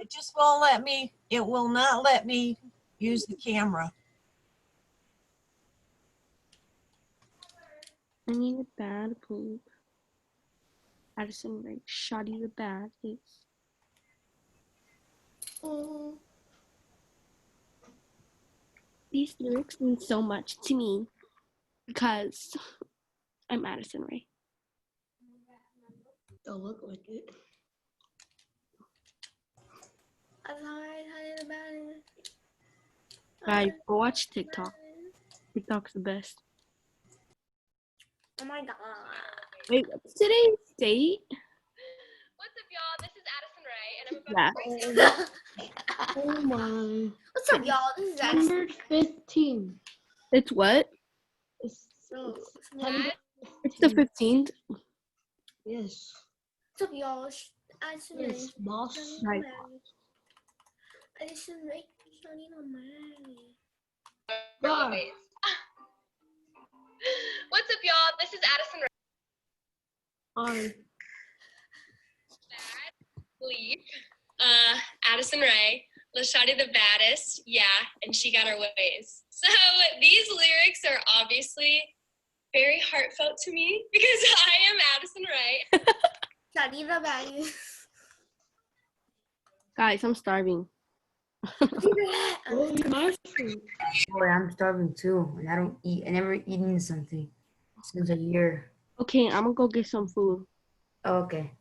it just won't let me. It will not let me use the camera. I need a bad bleep. Addison Ray. Shotty the baddest. Oh. These lyrics mean so much to me because I'm Addison Ray. Don't look like it. I'm sorry, I need a bad. Guys, go watch TikTok. TikTok's the best. Oh my god. Wait, what's today's date? What's up, y'all? This is Addison Ray, and I'm about Yeah. Oh my. What's up, y'all? This is Addison. September 15th. It's what? It's What? It's the 15th. Yes. What's up, y'all? Addison Ray. Yes, boss. Right. Addison Ray, Shorty the marry. God. What's up, y'all? This is Addison Ray. Hi. Leave. Addison Rae, Lashadi the baddest, yeah, and she got her ways. So these lyrics are obviously very heartfelt to me because I am Addison Rae. Shadi the baddest. Guys, I'm starving. Oh, you mushroom. Boy, I'm starving too, and I don't eat. I never eaten something since a year. Okay, I'm gonna go get some food. Oh, okay.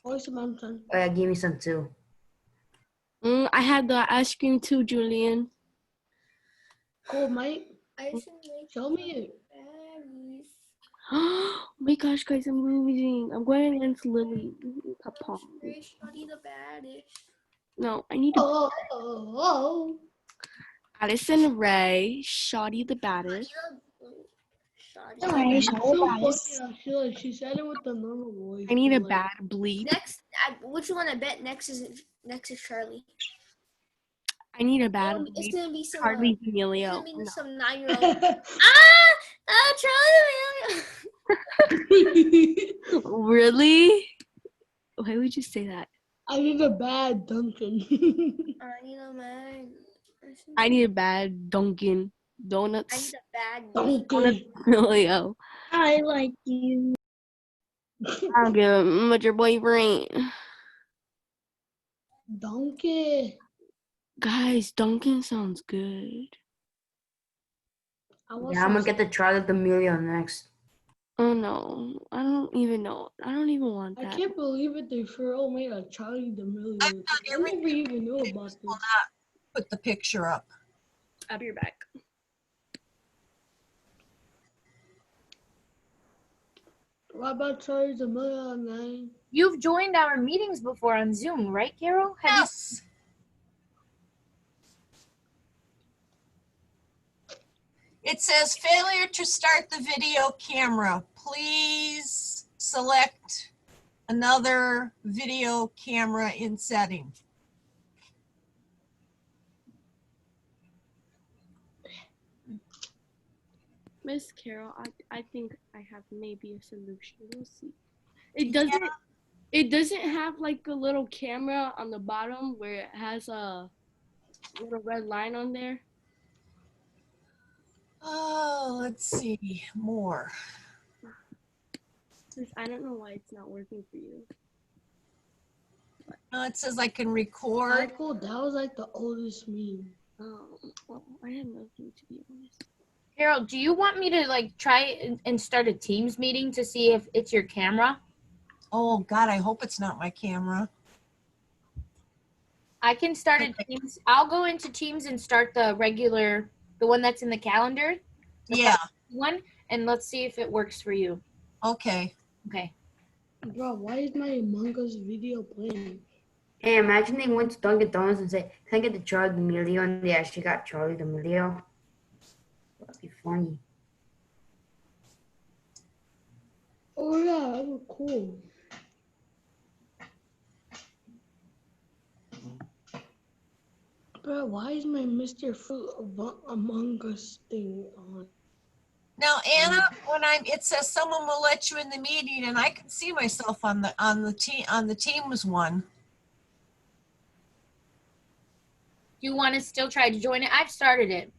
Where's the mountain? Oh, yeah, give me some too. I had the ice cream too, Julian. Cool, mate. I should make Show me it. berries. Oh my gosh, guys, I'm losing. I'm going against Lily. Papa. Shadi the baddest. No, I need to. Oh. Addison Rae, Shoddy the baddest. Shadi. She said it with the normal voice. I need a like, bad bleep. Next, which one I bet next is Charlie. I need a bad It's bleep. gonna be some. Charlie It's D'Amelio. gonna be No. some 9-year-old. Charlie. Really? Why would you say that? I need a bad Duncan. I need a man. I need a bad Dunkin' Donuts. I need a bad Duncan. D'Amelio. I like you. I don't give a much your boyfriend. Donkey. Guys, Dunkin' sounds good. Yeah, I'm gonna get the Charlie D'Amelio next. Oh no, I don't even know. I don't even want I that. can't believe it. They sure made a Charlie D'Amelio. I've done I never even knew about this. Will not put the picture up. I'll be back. What about Charlie D'Amelio online? You've joined our meetings before on Zoom, right, Carol? Yes. It says failure to start the video camera. Please select another video camera in setting. Miss Carol, I think I have maybe a solution. We'll see. It doesn't have like a little camera on the bottom where it has a little red line on there. Oh, let's see more. I don't know why it's not working for you. It says I can record. Michael, that was like the oldest meme. Oh, well, I have nothing to be honest. Carol, do you want me to like try and start a Teams meeting to see if it's your camera? Oh God, I hope it's not my camera. I can start a Teams. I'll go into Teams and start the regular, the one that's in the calendar. Yeah. One, and let's see if it works for you. Okay. Okay. Bro, why is my Among Us video playing? Hey, imagine they went to Dunkin' Donuts and said, "Can I get the Charlie D'Amelio?" And they actually got Charlie D'Amelio. That'd be funny. Oh yeah, that was cool. Bro, why is my Mr. Fruit Among Us thing on? Now, Anna, when it says someone will let you in the meeting, and I can see myself on the Teams one. Do you want to still try to join it? I've started it.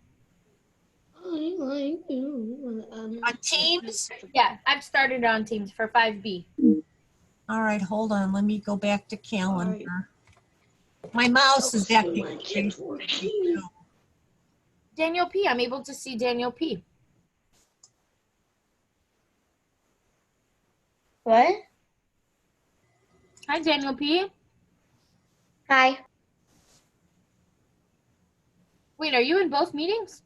I like you. On Teams? Yeah, I've started it on Teams for 5B. All right, hold on. Let me go back to calendar. My mouse is acting crazy. Daniel P. I'm able to see Daniel P. What? Hi, Daniel P. Hi. Wait, are you in both meetings?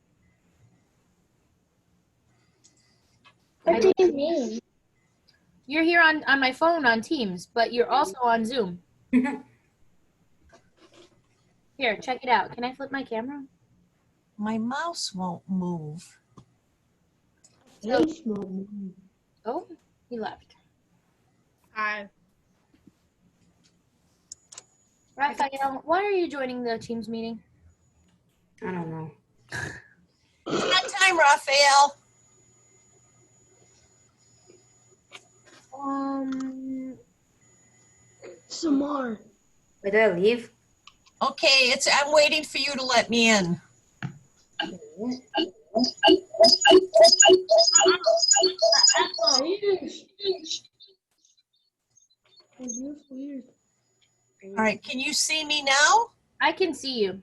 What do you mean? You're here on my phone on Teams, but you're also on Zoom. Here, check it out. Can I flip my camera? My mouse won't move. Oh, he left. Hi. Raphael, why are you joining the Teams meeting? I don't know. It's not time, Raphael. Samar. Wait, do I leave? Okay, I'm waiting for you to let me in. All right, can you see me now? I can see you.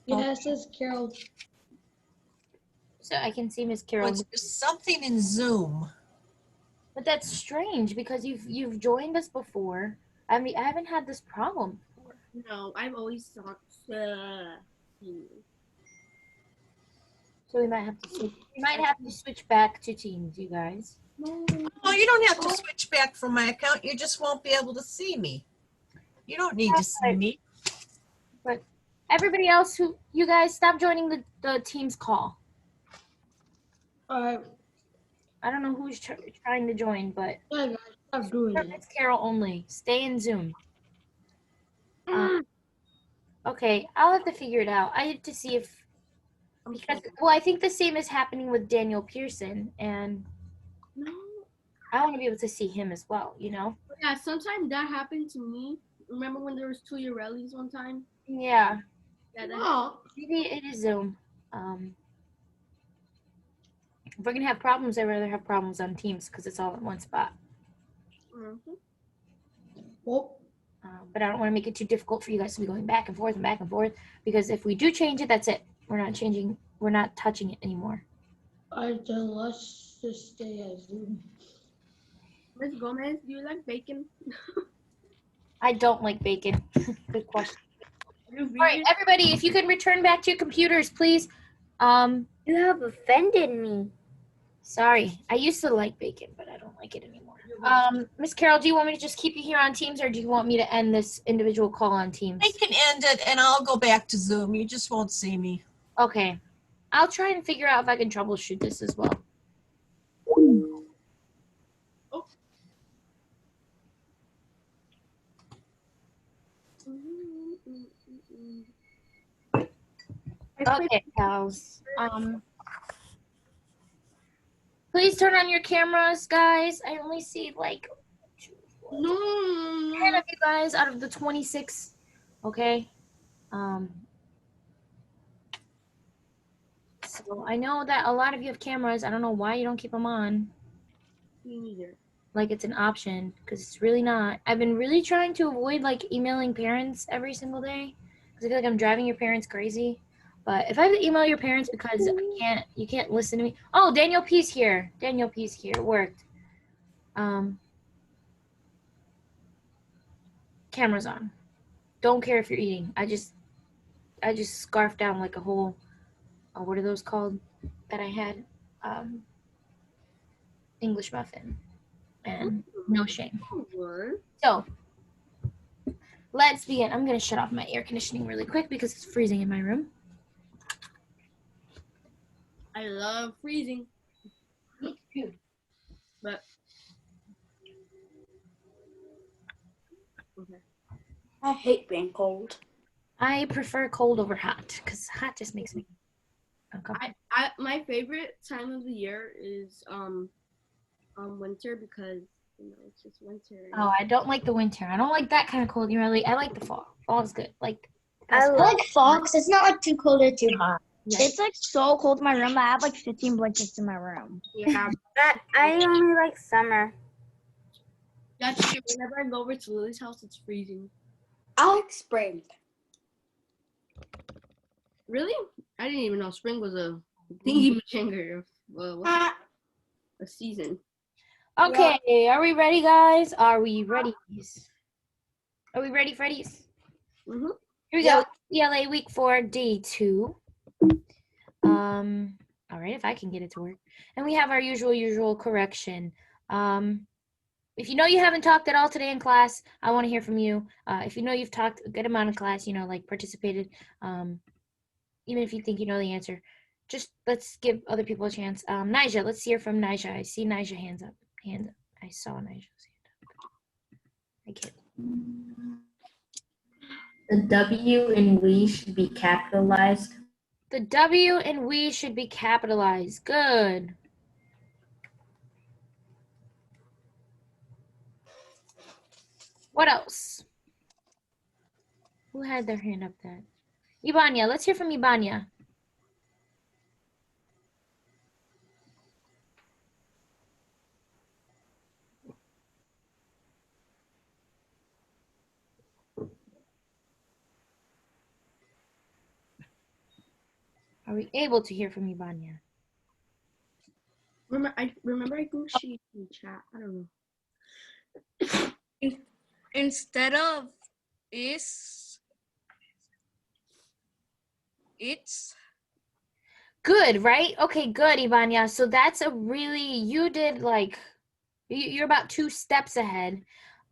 Yeah, it says Carol. So I can see Miss Oh, Carol. it's just something in Zoom. But that's strange because you've joined us before. I mean, I haven't had this problem before. No, I've always thought. So we might have to switch. We might have to switch back to Teams, you guys. Oh, you don't have to switch back from my account. You just won't be able to see me. You don't need to see me. But everybody else, you guys stop joining the Teams call. Alright. I don't know who's trying to join, but Yeah, guys, stop doing it. it's Carol only. Stay in Zoom. Okay, I'll have to figure it out. I have to see if because I think the same is happening with Daniel Pearson, and I want to be able to see him as well. You know? Yeah, sometimes that happened to me. Remember when there was 2 Urellis one time? Yeah. Yeah, Maybe it is Zoom. If we're gonna have problems, I'd rather have problems on Teams because it's all in one spot. Well, but I don't want to make it too difficult for you guys to be going back and forth because if we do change it, that's it. We're not changing. We're not touching it anymore. Alright, then let's just stay at Zoom. Miss Gomez, do you like bacon? I don't like bacon. Good question. All right, everybody, if you can return back to your computers, please. You have offended me. Sorry, I used to like bacon, but I don't like it anymore. Miss Carol, do you want me to just keep you here on Teams, or do you want me to end this individual call on Teams? I can end it, and I'll go back to Zoom. You just won't see me. Okay. I'll try and figure out if I can troubleshoot this as well. Okay, pals. Please turn on your cameras, guys. I only see like 10 of you guys out of the 26. Okay. So I know that a lot of you have cameras. I don't know why you don't keep them on. Me neither. Like it's an option, because it's really not. I've been really trying to avoid like emailing parents every single day because I feel like I'm driving your parents crazy. But if I have to email your parents because you can't listen to me. Oh, Daniel P's here. Daniel P's here. It worked. Camera's on. Don't care if you're eating. I just scarfed down like a whole. What are those called? That I had. English muffin. And no shame. So let's begin. I'm gonna shut off my air conditioning really quick because it's freezing in my room. I love freezing. But okay. I hate being cold. I prefer cold over hot because hot just makes me uncomfortable. My favorite time of the year is winter because it's just winter. Oh, I don't like the winter. I don't like that kind of cold. I like the fall. Fall is good. I like fall because it's not like too cold or too hot. Yeah. It's like so cold in my room. I have like 15 blankets in my room. Yeah, but I only like summer. Actually, whenever I go over to Lily's house, it's freezing. I like spring. Really? I didn't even know spring was a thingy-majinger of a season. Okay, are we ready, guys? Are we ready? Are we ready, Freddies? Mm-hmm. Here we go. ELA week 4, day 2. All right, if I can get it to work. And we have our usual correction. If you know you haven't talked at all today in class, I want to hear from you. If you know you've talked a good amount in class, like participated, even if you think you know the answer, just let's give other people a chance. Nija, let's hear from Nija. I see Nija hands up. I saw Nija's hand up. I can't. The W in we should be capitalized. The W in we should be capitalized. Good. What else? Who had their hand up that? Ibanya, let's hear from Ibanya. Are we able to hear from Ibanya? Remember, I think she's in chat. I don't know. Instead of is, it's. Good, right? Okay, good, Ibanya. So that's a really, you did like, you're about 2 steps ahead.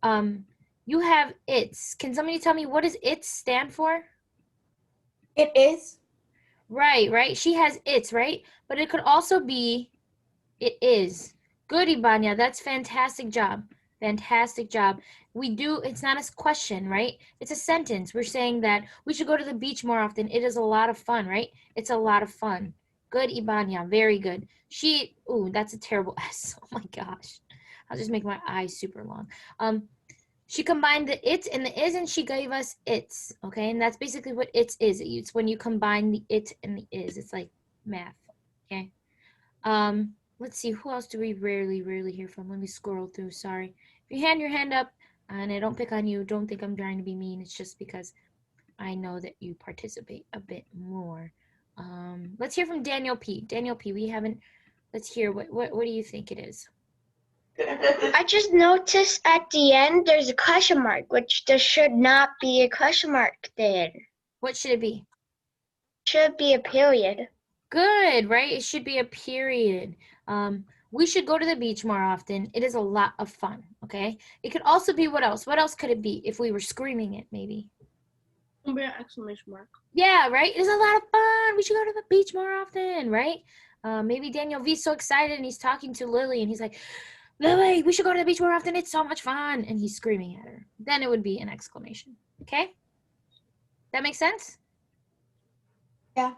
You have its. Can somebody tell me what does its stand for? It is. Right. She has its, right? But it could also be it is. Good, Ibanya. That's fantastic job. Fantastic job. It's not a question, right? It's a sentence. We're saying that we should go to the beach more often. It is a lot of fun, right? It's a lot of fun. Good, Ibanya. Very good. That's a terrible S. Oh my gosh. I'll just make my eyes super long. She combined the it and the is, and she gave us its, okay? And that's basically what its is. It's when you combine the it and the is. It's like math, okay? Let's see, who else do we rarely hear from? Let me scroll through, sorry. If you hand your hand up, and I don't pick on you, don't think I'm trying to be mean. It's just because I know that you participate a bit more. Let's hear from Daniel P. Daniel P, let's hear, what do you think it is? I just noticed at the end there's a question mark, which there should not be a question mark there. What should it be? Should be a period. Good, right? It should be a period. We should go to the beach more often. It is a lot of fun, okay? It could also be what else? What else could it be if we were screaming it, maybe? Exclamation mark. Yeah, right? It is a lot of fun. We should go to the beach more often, right? Maybe Daniel V's so excited and he's talking to Lily and he's like, Lily, we should go to the beach more often. It's so much fun. And he's screaming at her. Then it would be an exclamation, okay? That makes sense? Yeah.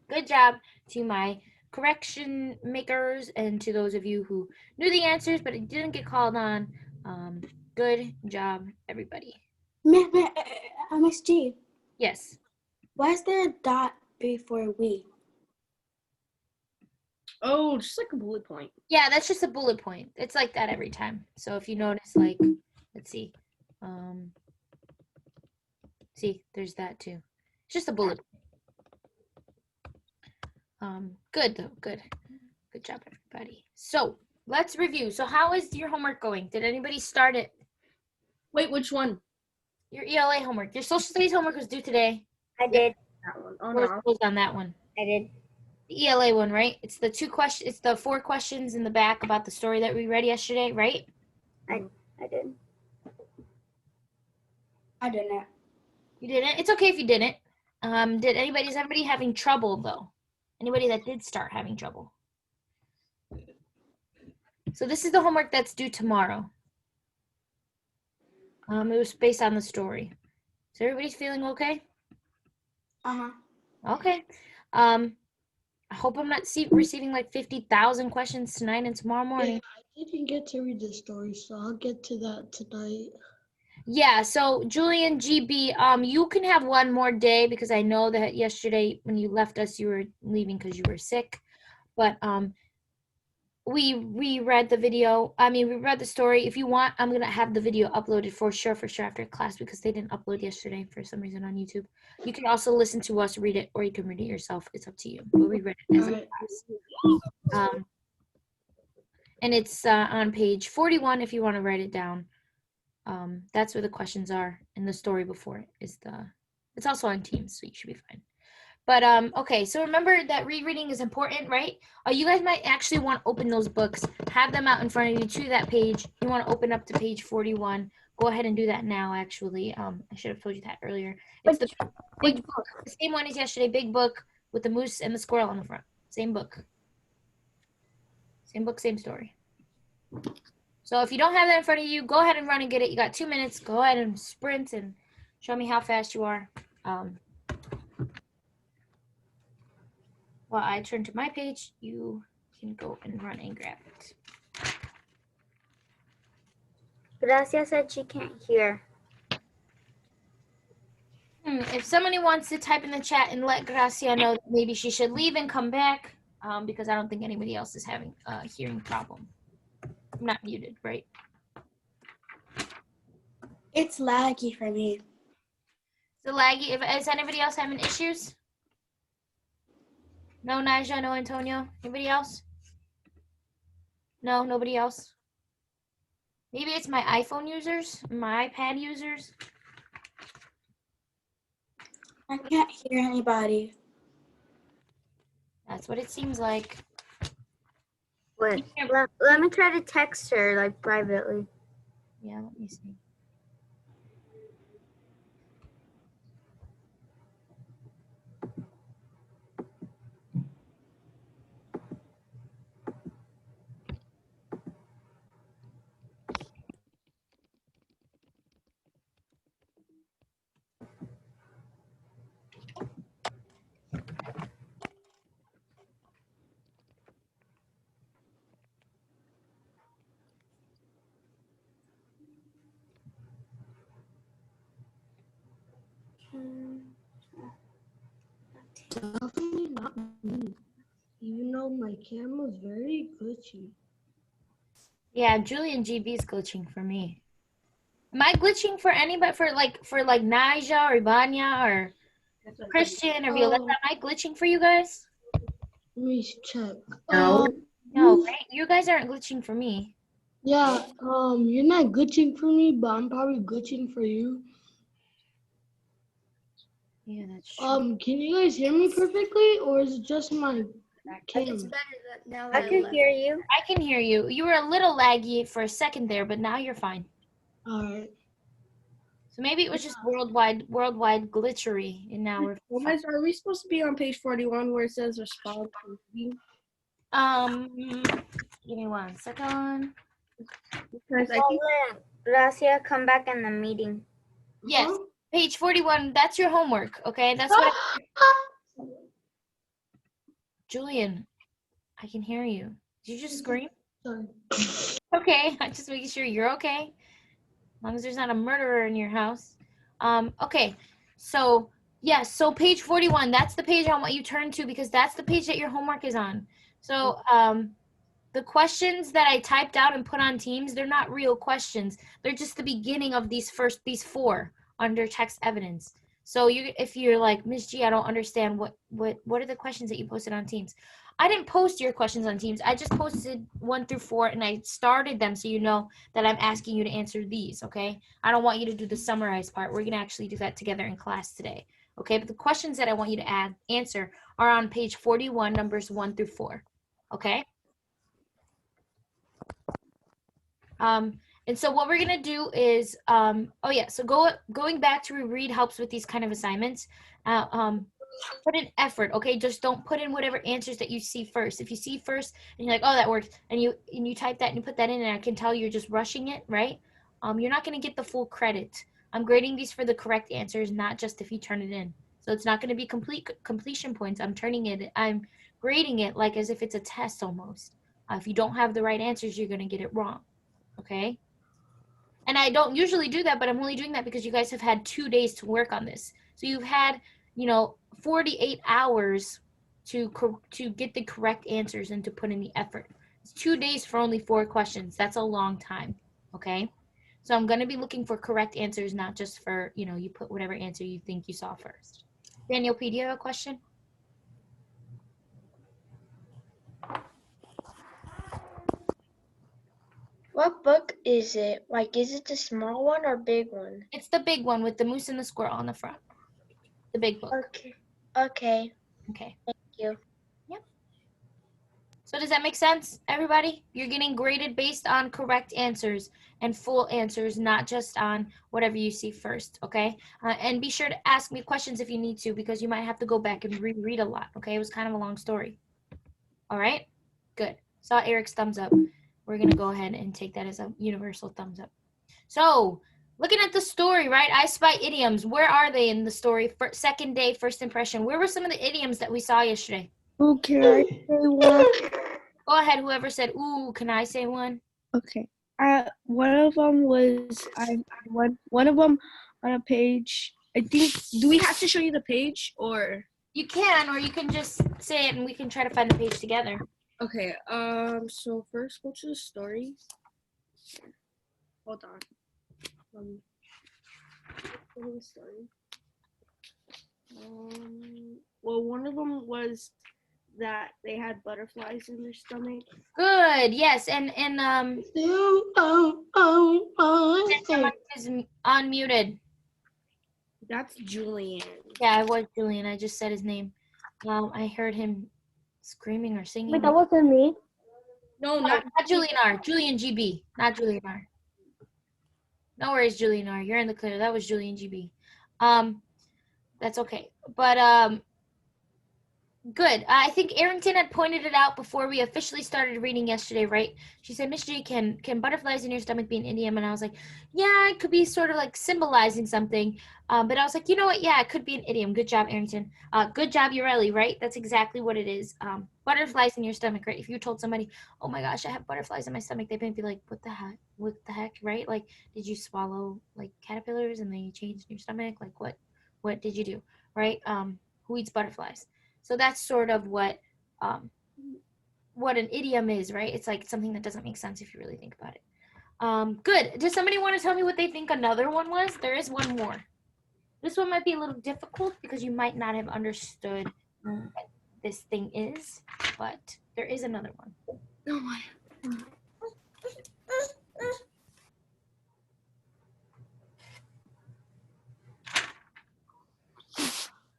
Good job to my correction makers and to those of you who knew the answers but it didn't get called on. Good job, everybody. MSG. Yes. Why is there a dot before we? Oh, just like a bullet point. Yeah, that's just a bullet point. It's like that every time. So if you notice, like, let's see. See, there's that too. It's just a bullet point. Good though, good. Good job, everybody. So let's review. So how is your homework going? Did anybody start it? Wait, which one? Your ELA homework. Your social studies homework was due today. I did. That one. Oh, We're no. closed on that one. I did. The ELA one, right? It's the 2 questions. It's the 4 questions in the back about the story that we read yesterday, right? I did. I didn't. You didn't? It's okay if you didn't. Is everybody having trouble though? Anybody that did start having trouble? So this is the homework that's due tomorrow. It was based on the story. So everybody's feeling okay? Uh-huh. Okay. I hope I'm not receiving like 50,000 questions tonight and tomorrow morning. I didn't get to read the story, so I'll get to that tonight. Yeah, so Julian GB, you can have one more day because I know that yesterday when you left us, you were leaving because you were sick. But we reread the video. We read the story. If you want, I'm gonna have the video uploaded for sure after class because they didn't upload yesterday for some reason on YouTube. You can also listen to us read it, or you can read it yourself. It's up to you. But we read it as a class. And it's on page 41 if you want to write it down. That's where the questions are, and the story before it is it's also on Teams, so you should be fine. But okay, so remember that rereading is important, right? You guys might actually want to open those books, have them out in front of you to that page. You want to open up to page 41. Go ahead and do that now, actually. I should have told you that earlier. It's the big book, the same one as yesterday, big book with the moose and the squirrel on the front. Same book. Same book, same story. So if you don't have that in front of you, go ahead and run and get it. You got 2 minutes. Go ahead and sprint and show me how fast you are. While I turn to my page, you can go and run and grab it. Gracia said she can't hear. If somebody wants to type in the chat and let Gracia know that maybe she should leave and come back, because I don't think anybody else is having a hearing problem. I'm not muted, right? It's laggy for me. So laggy. Is anybody else having issues? No, Naja, no, Antonio. Anybody else? No, nobody else. Maybe it's my iPhone users, my iPad users. I can't hear anybody. That's what it seems like. Wait, let me try to text her like privately. Yeah, let me see. Definitely not me. Even though my camera's very glitchy. Yeah, Julian GB is glitching for me. Am I glitching for anybody? For like Naija or Ibanya or Christian or Violetta? Am I glitching for you guys? Let me check. No. No, right? You guys aren't glitching for me. Yeah, you're not glitching for me, but I'm probably glitching for you. Yeah, that's true. Can you guys hear me perfectly, or is it just my camera? It's better that now I that can left. hear you. I can hear you. You were a little laggy for a second there, but now you're fine. All right. So maybe it was just worldwide glitchery, and now we're fine. Guys, are we supposed to be on page 41 where it says respond? Give me 1 second. Because I think Gracia, come back in the meeting. Yes, page 41. That's your homework. Okay, that's what. Julian, I can hear you. Did you just scream? Sorry. Okay, I'm just making sure you're okay. As long as there's not a murderer in your house. Okay, so yes, so page 41, that's the page I want you to turn to because that's the page that your homework is on. So the questions that I typed out and put on Teams, they're not real questions. They're just the beginning of these 4 under text evidence. So if you're like, Miss G, I don't understand what are the questions that you posted on Teams? I didn't post your questions on Teams. I just posted 1 through 4 and I started them so you know that I'm asking you to answer these, okay? I don't want you to do the summarized part. We're gonna actually do that together in class today, okay? But the questions that I want you to answer are on page 41, numbers 1 through 4, okay? And so what we're gonna do is, going back to reread helps with these kind of assignments. Put in effort, okay? Just don't put in whatever answers that you see first. If you see first and you're like, oh, that works, and you type that and you put that in, and I can tell you're just rushing it, right? You're not gonna get the full credit. I'm grading these for the correct answers, not just if you turn it in. So it's not gonna be completion points. I'm grading it like as if it's a test almost. If you don't have the right answers, you're gonna get it wrong. Okay. And I don't usually do that, but I'm only doing that because you guys have had 2 days to work on this. So you've had, 48 hours to get the correct answers and to put in the effort. It's 2 days for only 4 questions. That's a long time. Okay. So I'm going to be looking for correct answers, not just for, you put whatever answer you think you saw first. Daniel P, do you have a question? What book is it? Like, is it the small one or big one? It's the big one with the moose and the squirrel on the front. The big book. Okay. Okay. Okay. Thank you. Yep. So does that make sense, everybody? You're getting graded based on correct answers and full answers, not just on whatever you see first, okay? And be sure to ask me questions if you need to, because you might have to go back and reread a lot, okay? It was kind of a long story. All right? Good. Saw Eric's thumbs up. We're going to go ahead and take that as a universal thumbs up. So, looking at the story, right? I spy idioms. Where are they in the story? Second day, first impression. Where were some of the idioms that we saw yesterday? Ooh, can I say one? Go ahead, whoever said, ooh, can I say one? Okay. One of them was one of them on a page I think, do we have to show you the page or? You can, or you can just say it and we can try to find the page together. Okay, so first go to the story. Hold on. Go to the story. Well, one of them was that they had butterflies in their stomach. Good, yes, and is unmuted. That's Julian. Yeah, it was Julian. I just said his name. I heard him screaming or singing. Wait, that wasn't me. No, not Julian R. Julian GB, not Julian R. No worries, Julian R. You're in the clear. That was Julian GB. That's okay. But good. I think Arrington had pointed it out before we officially started reading yesterday, right? She said, Miss G, can butterflies in your stomach be an idiom? And I was like, yeah, it could be sort of like symbolizing something. But I was like, you know what? Yeah, it could be an idiom. Good job, Arrington. Good job, Ureli, right? That's exactly what it is. Butterflies in your stomach, right? If you told somebody, oh my gosh, I have butterflies in my stomach, they might be like, what the heck? What the heck, right? Like, did you swallow like caterpillars and they changed in your stomach? Like, what did you do, right? Who eats butterflies? So that's sort of what an idiom is, right? It's like something that doesn't make sense if you really think about it. Good. Does somebody want to tell me what they think another one was? There is one more. This one might be a little difficult because you might not have understood what this thing is, but there is another one. Oh my.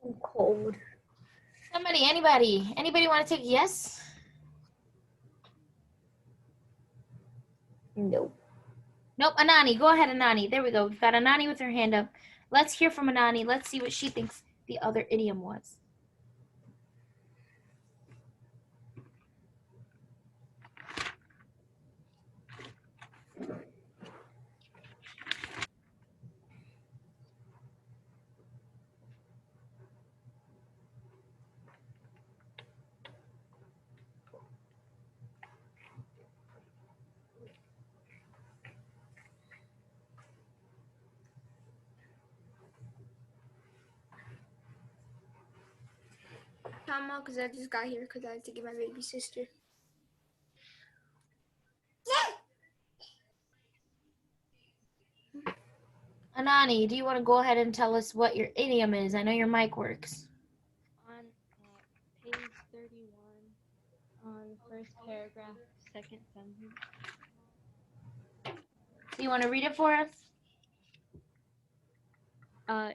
I'm cold. Anybody want to take a yes? Nope. Nope, Anani. Go ahead, Anani. There we go. We've got Anani with her hand up. Let's hear from Anani. Let's see what she thinks the other idiom was. Time out because I just got here because I had to get my baby sister. Anani, do you want to go ahead and tell us what your idiom is? I know your mic works. On page 31, on the first paragraph, second sentence. Do you want to read it for us?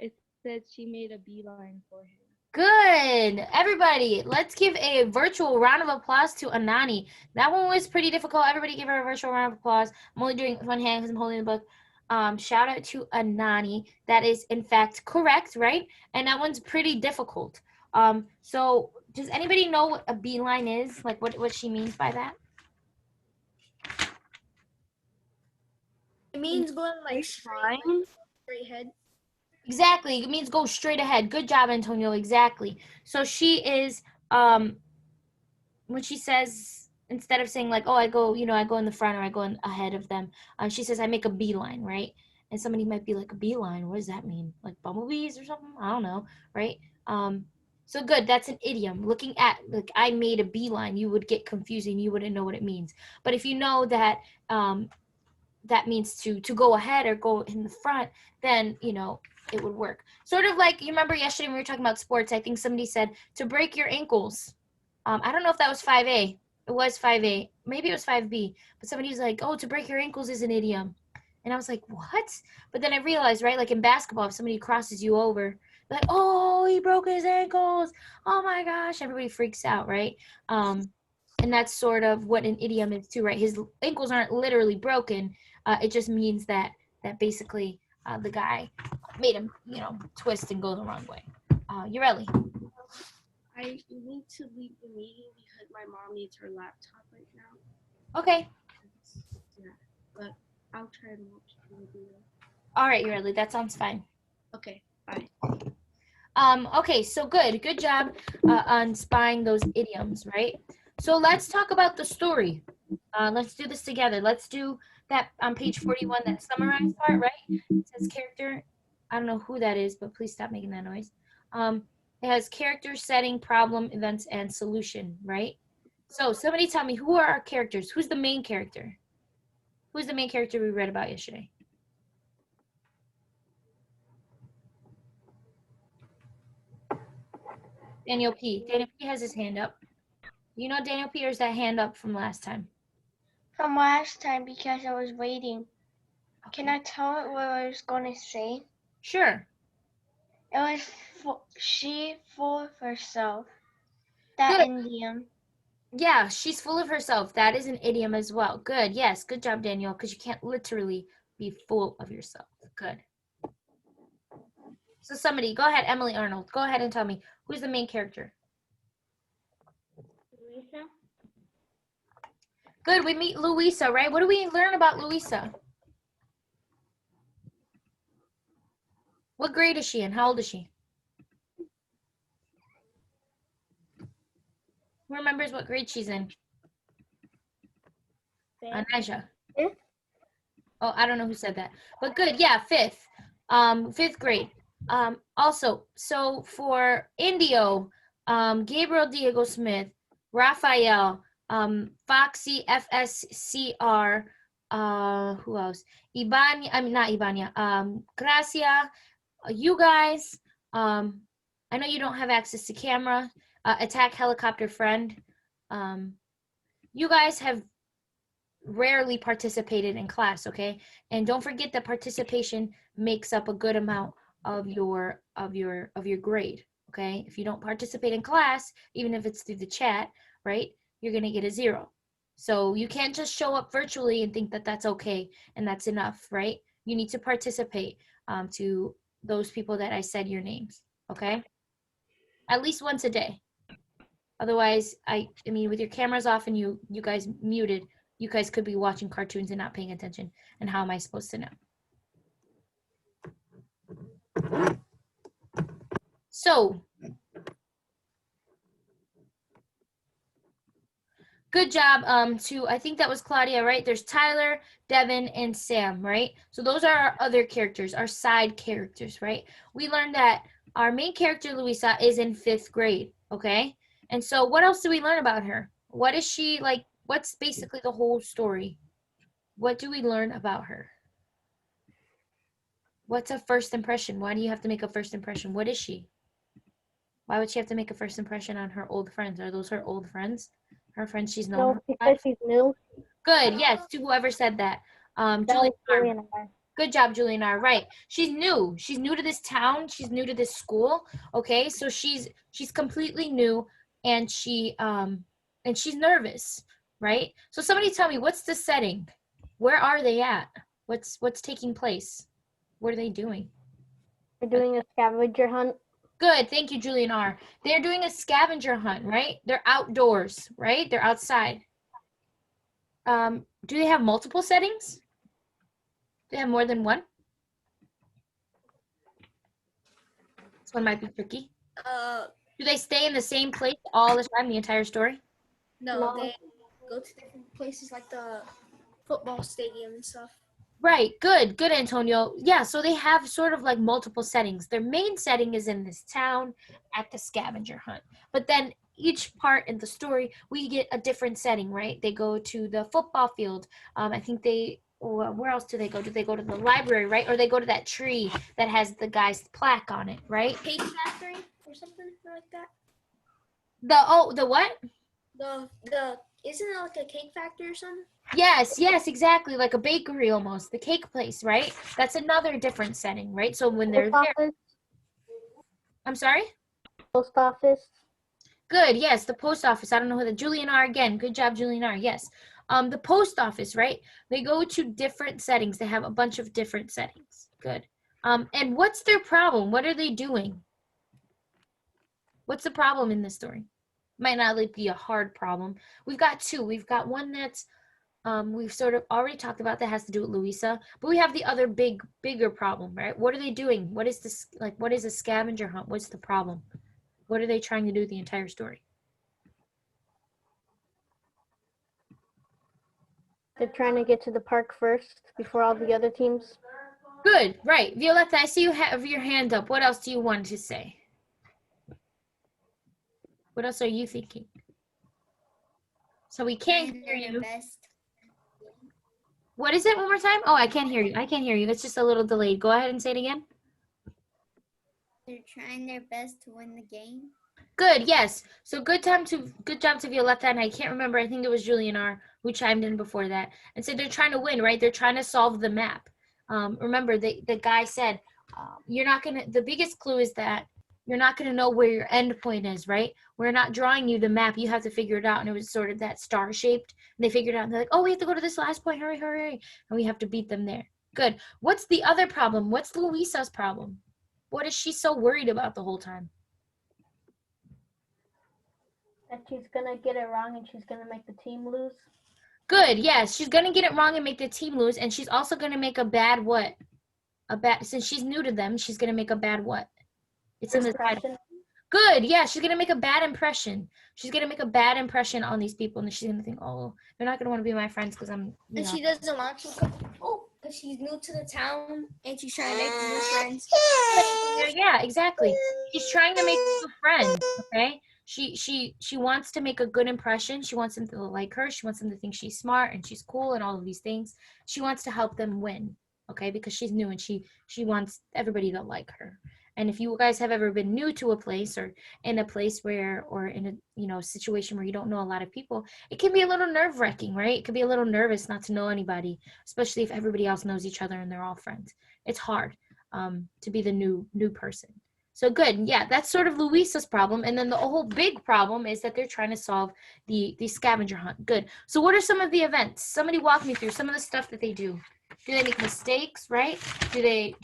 It said she made a beeline for him. Good. Everybody, let's give a virtual round of applause to Anani. That one was pretty difficult. Everybody give her a virtual round of applause. I'm only doing it with one hand because I'm holding the book. Shout out to Anani. That is, in fact, correct, right? And that one's pretty difficult. So does anybody know what a beeline is? Like what she means by that? It means going like straight ahead. Exactly. It means go straight ahead. Good job, Antonio. Exactly. So she is, when she says, instead of saying like, oh, I go in the front or I go in ahead of them, she says, I make a beeline, right? And somebody might be like, a beeline, what does that mean? Like bumblebees or something? I don't know, right? So good, that's an idiom. Looking at, like, I made a beeline, you would get confusing, you wouldn't know what it means. But if you know that that means to go ahead or go in the front, then, it would work. Sort of like, you remember yesterday when we were talking about sports, I think somebody said, to break your ankles. I don't know if that was 5A. It was 5A. Maybe it was 5B. But somebody was like, oh, to break your ankles is an idiom. And I was like, what? But then I realized, right, like in basketball, if somebody crosses you over, like, oh, he broke his ankles. Oh my gosh. Everybody freaks out, right? And that's sort of what an idiom is too, right? His ankles aren't literally broken. It just means that basically the guy made him, twist and go the wrong way. Ureli. I need to leave the meeting because my mom needs her laptop right now. Okay. Yeah, but I'll try to watch the video. All right, Ureli, that sounds fine. Okay, bye. Okay, so good job on spying those idioms, right? So let's talk about the story. Let's do this together. Let's do that on page 41, that summarized part, right? It says character I don't know who that is, but please stop making that noise. It has character, setting, problem, events, and solution, right? So somebody tell me, who are our characters? Who's the main character? Who's the main character we read about yesterday? Daniel P. Daniel P has his hand up. You know Daniel P, or is that hand up from last time? From last time because I was waiting. Can I tell it what I was going to say? Sure. It was she full of herself. That Good. Indian. Yeah, she's full of herself. That is an idiom as well. Good. Yes. Good job, Daniel, because you can't literally be full of yourself. Good. So somebody, go ahead, Emily Arnold. Go ahead and tell me, who's the main character? Louisa. Good. We meet Louisa, right? What do we learn about Louisa? What grade is she in? How old is she? Who remembers what grade she's in? Anaja. Oh, I don't know who said that. But good. Yeah, fifth. Fifth grade. Also, so for Indio, Gabriel Diego Smith, Raphael, Foxy FSCR, who else? Ibanya, I mean not Ibanya, Gracia, you guys, I know you don't have access to camera, Attack Helicopter Friend, you guys have rarely participated in class, okay? And don't forget that participation makes up a good amount of your grade, okay? If you don't participate in class, even if it's through the chat, right, you're gonna get a 0. So you can't just show up virtually and think that that's okay and that's enough, right? You need to participate to those people that I said your names, okay? At least once a day. Otherwise, I mean, with your cameras off and you guys muted, you guys could be watching cartoons and not paying attention. And how am I supposed to know? So, good job I think that was Claudia, right? There's Tyler, Devin, and Sam, right? So those are our other characters, our side characters, right? We learned that our main character, Luisa, is in 5th grade, okay? And so what else do we learn about her? What is she like? What's basically the whole story? What do we learn about her? What's a first impression? Why do you have to make a first impression? What is she? Why would she have to make a first impression on her old friends? Are those her old friends? Her friends she's known? No, because she's new. Good, yes, to whoever said that. Julian R. Good job, Julian R. Right. She's new. She's new to this town. She's new to this school. Okay, so she's completely new and she's nervous, right? So somebody tell me, what's the setting? Where are they at? What's taking place? What are they doing? They're doing a scavenger hunt. Good, thank you, Julian R. They're doing a scavenger hunt, right? They're outdoors, right? They're outside. Do they have multiple settings? Do they have more than one? This one might be tricky. Do they stay in the same place all the time, the entire story? No, they go to different places like the football stadium and stuff. Right, good, Antonio. Yeah, so they have sort of like multiple settings. Their main setting is in this town at the scavenger hunt. But then each part in the story, we get a different setting, right? They go to the football field. I think where else do they go? Do they go to the library, right? Or they go to that tree that has the guy's plaque on it, right? Cake factory or something like that. The what? The isn't it like a cake factory or something? Yes, exactly, like a bakery almost, the cake place, right? That's another different setting, right? So when they're there, I'm sorry? Post office. Good, yes, the post office. I don't know who Julian R. again. Good job, Julian R. Yes. The post office, right? They go to different settings. They have a bunch of different settings. Good. And what's their problem? What are they doing? What's the problem in this story? Might not be a hard problem. We've got 2. We've got one that's we've sort of already talked about that has to do with Louisa, but we have the other bigger problem, right? What are they doing? What is this, like, what is a scavenger hunt? What's the problem? What are they trying to do the entire story? They're trying to get to the park first before all the other teams. Good, right. Violetta, I see you have your hand up. What else do you want to say? What else are you thinking? So we can't hear you. What is it one more time? Oh, I can't hear you. I can't hear you. It's just a little delayed. Go ahead and say it again. They're trying their best to win the game. Good, yes. So good job to Violetta, and I can't remember, I think it was Julian R. who chimed in before that and said they're trying to win, right? They're trying to solve the map. Remember, the guy said, the biggest clue is that you're not gonna know where your end point is, right? We're not drawing you the map, you have to figure it out. And it was sort of that star shaped. And they figured it out and they're like, oh, we have to go to this last point, hurry, hurry, hurry. And we have to beat them there. Good. What's the other problem? What's Luisa's problem? What is she so worried about the whole time? That she's gonna get it wrong and she's gonna make the team lose. Good, yes. She's gonna get it wrong and make the team lose, and she's also gonna make a bad what? Since she's new to them, she's gonna make a bad what? It's in the title. Good, yeah, she's gonna make a bad impression. She's gonna make a bad impression on these people, and she's gonna think, oh, they're not gonna want to be my friends because I'm. And she doesn't want to. Oh, because she's new to the town and she's trying to make new friends. Yeah, exactly. She's trying to make new friends. Okay. She wants to make a good impression. She wants them to like her. She wants them to think she's smart and she's cool and all of these things. She wants to help them win, okay? Because she's new and she wants everybody to like her. And if you guys have ever been new to a place or in a place where, or in a situation where you don't know a lot of people, it can be a little nerve-wracking, right? It can be a little nervous not to know anybody, especially if everybody else knows each other and they're all friends. It's hard to be the new person. So good, yeah, that's sort of Luisa's problem. And then the whole big problem is that they're trying to solve the scavenger hunt. Good. So what are some of the events? Somebody walk me through some of the stuff that they do. Do they make mistakes, right? Do they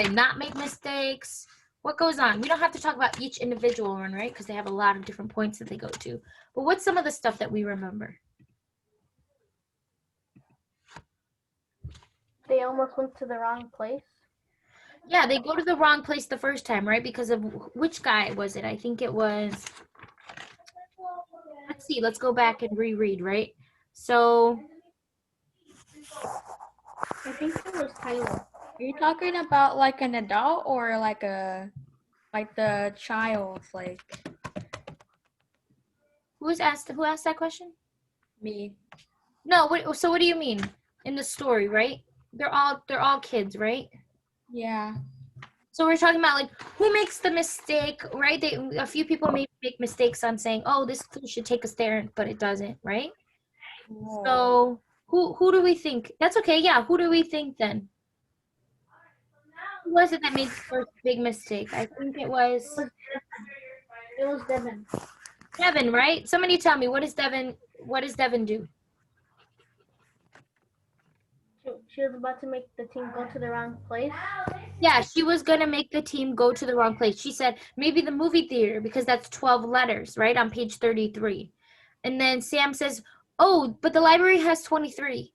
not make mistakes? What goes on? We don't have to talk about each individual one, right? Because they have a lot of different points that they go to. But what's some of the stuff that we remember? They almost went to the wrong place. Yeah, they go to the wrong place the first time, right? Because of which guy was it? I think it was, let's see, let's go back and reread, right? So I think it was Tyler. Are you talking about like an adult or like the child, like? Who asked that question? Me. No, so what do you mean? In the story, right? They're all kids, right? Yeah. So we're talking about like who makes the mistake, right? A few people may make mistakes on saying, "Oh, this clue should take us there," but it doesn't, right? Whoa. So who do we think? That's okay. Yeah, who do we think then? Who was it that made the first big mistake? I think it was Devin. Devin, right? Somebody tell me, what does Devin do? She was about to make the team go to the wrong place. Yeah, she was going to make the team go to the wrong place. She said, maybe the movie theater, because that's 12 letters, right, on page 33. And then Sam says, oh, but the library has 23.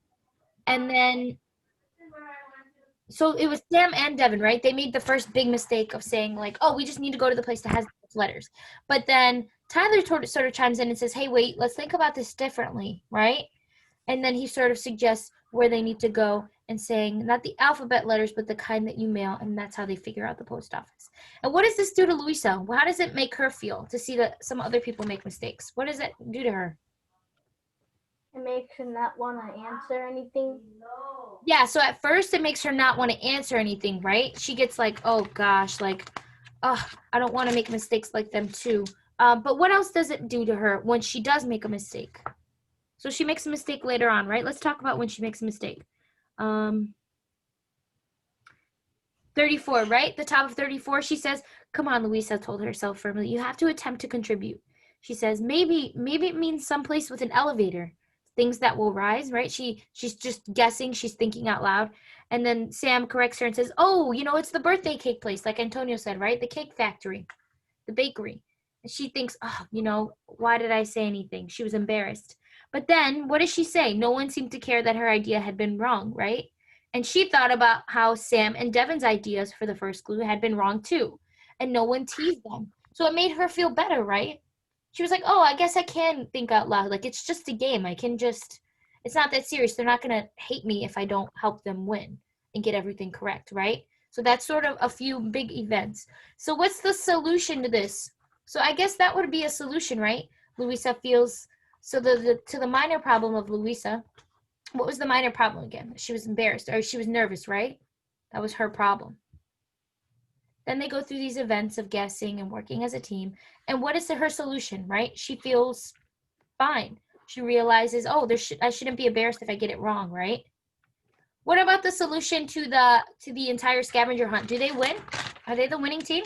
And then, so it was Sam and Devin, right? They made the first big mistake of saying, like, oh, we just need to go to the place that has letters. But then Tyler sort of chimes in and says, hey, wait, let's think about this differently, right? And then he sort of suggests where they need to go and saying not the alphabet letters, but the kind that you mail, and that's how they figure out the post office. And what does this do to Luisa? How does it make her feel to see that some other people make mistakes? What does it do to her? It makes her not want to answer anything. Yeah, so at first it makes her not want to answer anything, right? She gets like, oh gosh, like, oh, I don't want to make mistakes like them too. But what else does it do to her when she does make a mistake? So she makes a mistake later on, right? Let's talk about when she makes a mistake. 34, right? The top of 34, she says, come on, Luisa told herself firmly, you have to attempt to contribute. She says, maybe it means someplace with an elevator, things that will rise, right? She's just guessing, she's thinking out loud. And then Sam corrects her and says, oh, it's the birthday cake place, like Antonio said, right? The cake factory, the bakery. And she thinks, oh, why did I say anything? She was embarrassed. But then what does she say? No one seemed to care that her idea had been wrong, right? And she thought about how Sam and Devin's ideas for the first clue had been wrong too. And no one teased them. So it made her feel better, right? She was like, oh, I guess I can think out loud. Like, it's just a game. I can just, It's not that serious. They're not going to hate me if I don't help them win and get everything correct, right? So that's sort of a few big events. So what's the solution to this? So I guess that would be a solution, right? Louisa feels, so to the minor problem of Louisa, what was the minor problem again? She was embarrassed, or she was nervous, right? That was her problem. Then they go through these events of guessing and working as a team. And what is her solution, right? She feels fine. She realizes, oh, I shouldn't be embarrassed if I get it wrong, right? What about the solution to the entire scavenger hunt? Do they win? Are they the winning team?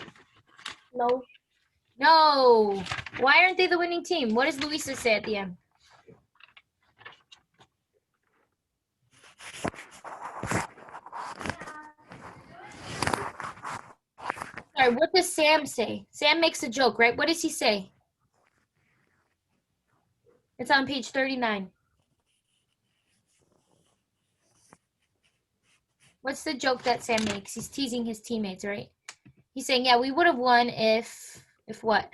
No. No. Why aren't they the winning team? What does Louisa say at the end? Sorry, what does Sam say? Sam makes a joke, right? What does he say? It's on page 39. What's the joke that Sam makes? He's teasing his teammates, right? He's saying, yeah, we would have won if what?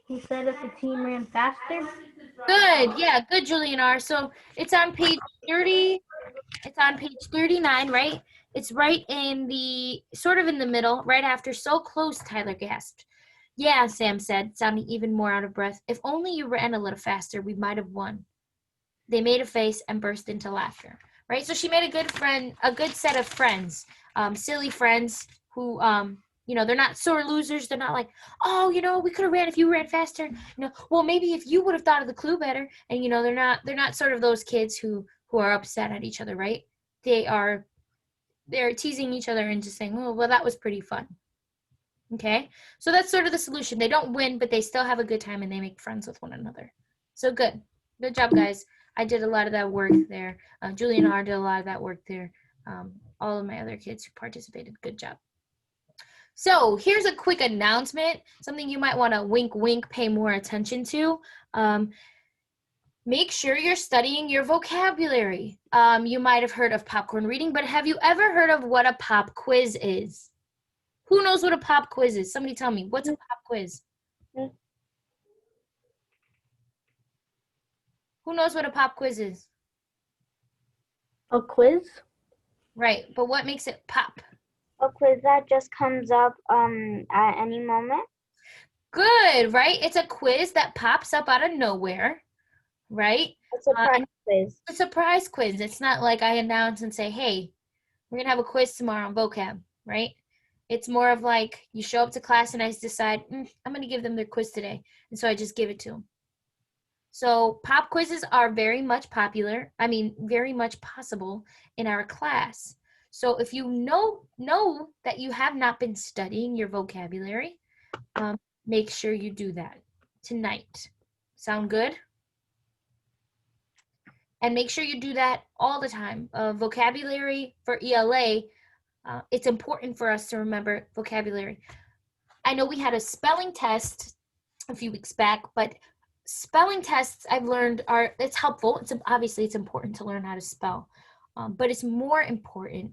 He said if the team ran faster. Good, yeah, good, Julian R. So it's on page 30. It's on page 39, right? It's right in the, sort of in the middle, right after so close, Tyler gasped. Yeah, Sam said, sounding even more out of breath. If only you ran a little faster, we might have won. They made a face and burst into laughter, right? So she made a good set of friends, silly friends who, they're not sore losers. They're not like, oh, we could have ran if you ran faster. Well, maybe if you would have thought of the clue better. And, they're not sort of those kids who are upset at each other, right? They're teasing each other and just saying, oh, well, that was pretty fun. Okay, so that's sort of the solution. They don't win, but they still have a good time and they make friends with one another. So good job, guys. I did a lot of that work there. Julian R. did a lot of that work there. All of my other kids who participated, good job. So here's a quick announcement, something you might want to wink, wink, pay more attention to. Make sure you're studying your vocabulary. You might have heard of popcorn reading, but have you ever heard of what a pop quiz is? Who knows what a pop quiz is? Somebody tell me, what's a pop quiz? Who knows what a pop quiz is? A quiz? Right, but what makes it pop? A quiz that just comes up at any moment. Good, right? It's a quiz that pops up out of nowhere, right? A surprise quiz. A surprise quiz. It's not like I announce and say, hey, we're going to have a quiz tomorrow on vocab, right? It's more of like you show up to class and I decide, I'm going to give them their quiz today. And so I just give it to them. So pop quizzes are very much popular. I mean, very much possible in our class. So if you know that you have not been studying your vocabulary, make sure you do that tonight. Sound good? And make sure you do that all the time. Vocabulary for ELA, it's important for us to remember vocabulary. I know we had a spelling test a few weeks back, but spelling tests I've learned it's helpful. Obviously it's important to learn how to spell, but it's more important,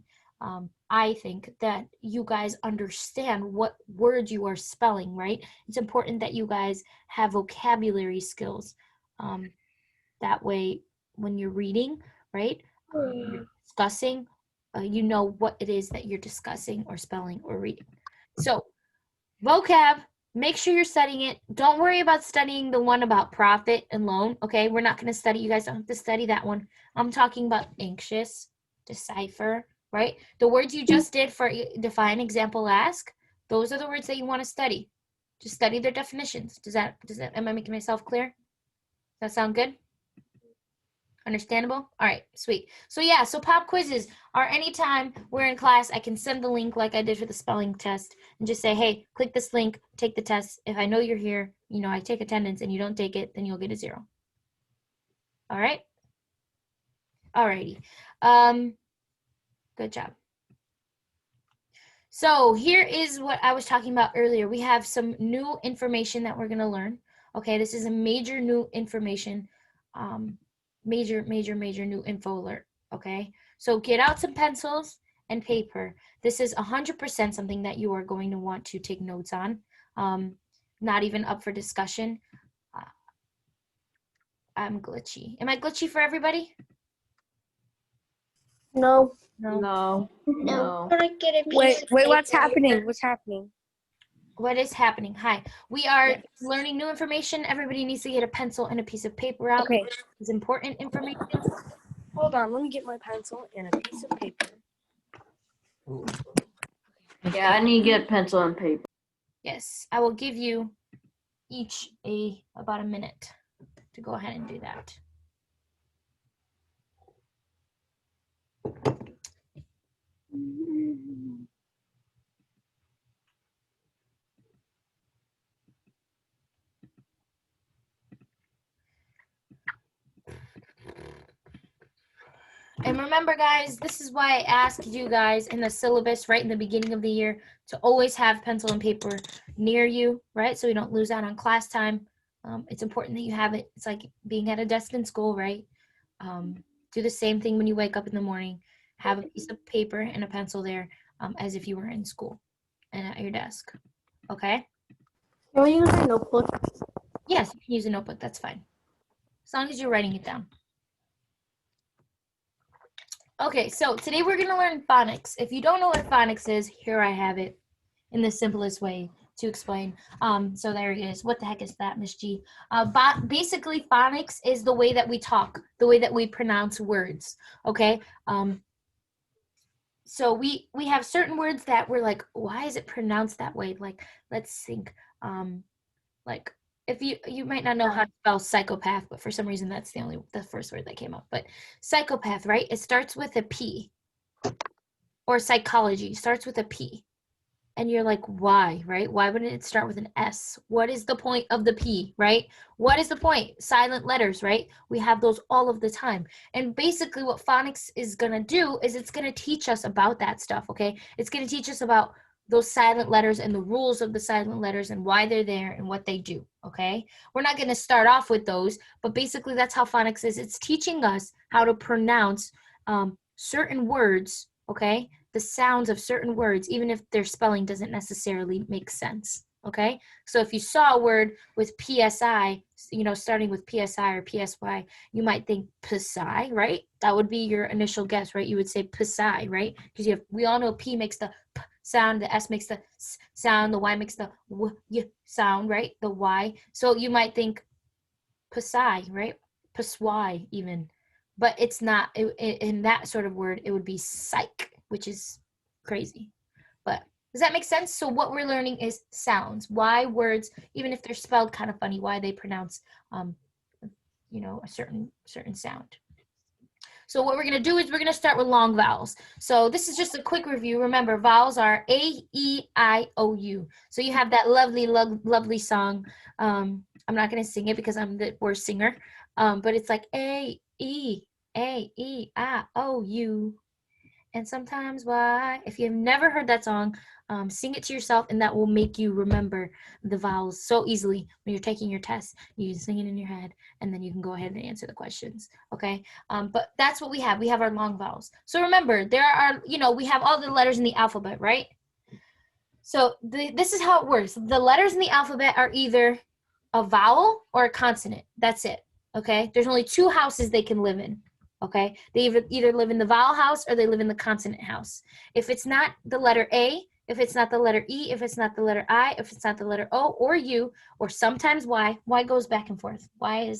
I think, that you guys understand what words you are spelling, right? It's important that you guys have vocabulary skills. That way, when you're reading, right, you're discussing, you know what it is that you're discussing or spelling or reading. So vocab, make sure you're studying it. Don't worry about studying the one about profit and loan, okay? We're not going to study. You guys don't have to study that one. I'm talking about anxious, decipher, right? The words you just did for define, example, ask, those are the words that you want to study. Just study their definitions. Am I making myself clear? Does that sound good? Understandable? All right, sweet. So yeah, so pop quizzes are anytime we're in class, I can send the link like I did for the spelling test and just say, hey, click this link, take the test. If I know you're here, I take attendance and you don't take it, then you'll get a 0. All right? All righty. Good job. So here is what I was talking about earlier. We have some new information that we're going to learn. Okay, this is a major new information. Major new info alert, okay? So get out some pencils and paper. This is 100% something that you are going to want to take notes on. Not even up for discussion. I'm glitchy. Am I glitchy for everybody? No. No. No. Can I get a piece Wait, of what's paper? happening? What's happening? What is happening? Hi. We are learning new information. Everybody needs to get a pencil and a piece of paper out. Okay. It's important information. Hold on, let me get my pencil and a piece of paper. Yeah, I need to get pencil and paper. Yes, I will give you each about a minute to go ahead and do that. And remember, guys, this is why I asked you guys in the syllabus right in the beginning of the year to always have pencil and paper near you, right? So we don't lose out on class time. It's important that you have it. It's like being at a desk in school, right? Do the same thing when you wake up in the morning. Have a piece of paper and a pencil there as if you were in school and at your desk, okay? Can we use a notebook? Yes, you can use a notebook. That's fine. As long as you're writing it down. Okay, so today we're going to learn phonics. If you don't know what phonics is, here I have it in the simplest way to explain. So there it is. What the heck is that, Miss G? Basically, phonics is the way that we talk, the way that we pronounce words, okay? So we have certain words that we're like, why is it pronounced that way? Like, let's think, like, if you might not know how to spell psychopath, but for some reason that's the first word that came up. But psychopath, right? It starts with a P. Or psychology starts with a P. And you're like, why, right? Why wouldn't it start with an S? What is the point of the P, right? What is the point? Silent letters, right? We have those all of the time. And basically what phonics is going to do is it's going to teach us about that stuff, okay? It's going to teach us about those silent letters and the rules of the silent letters and why they're there and what they do, okay? We're not going to start off with those, but basically that's how phonics is. It's teaching us how to pronounce certain words, okay? The sounds of certain words, even if their spelling doesn't necessarily make sense, okay? So if you saw a word with PSI, starting with PSI or PSY, you might think PSI, right? That would be your initial guess, right? You would say PSI, right? Because we all know P makes the P sound, the S makes the S sound, the Y makes the W sound, right? The Y. So you might think PSI, right? PSY even. But it's not, in that sort of word, it would be psych, which is crazy. But does that make sense? So what we're learning is sounds. Why words, even if they're spelled kind of funny, why they pronounce, a certain sound. So what we're going to do is we're going to start with long vowels. So this is just a quick review. Remember, vowels are A, E, I, O, U. So you have that lovely song. I'm not going to sing it because I'm the worst singer. But it's like A, E, I, O, U. And sometimes why. If you've never heard that song, sing it to yourself, and that will make you remember the vowels so easily when you're taking your test. You can sing it in your head, and then you can go ahead and answer the questions, okay? But that's what we have. We have our long vowels. So remember, there are, we have all the letters in the alphabet, right? So this is how it works. The letters in the alphabet are either a vowel or a consonant. That's it, okay? There's only two houses they can live in. Okay, they either live in the vowel house or they live in the consonant house. If it's not the letter A, if it's not the letter E, if it's not the letter I, if it's not the letter O or U, or sometimes Y goes back and forth. Y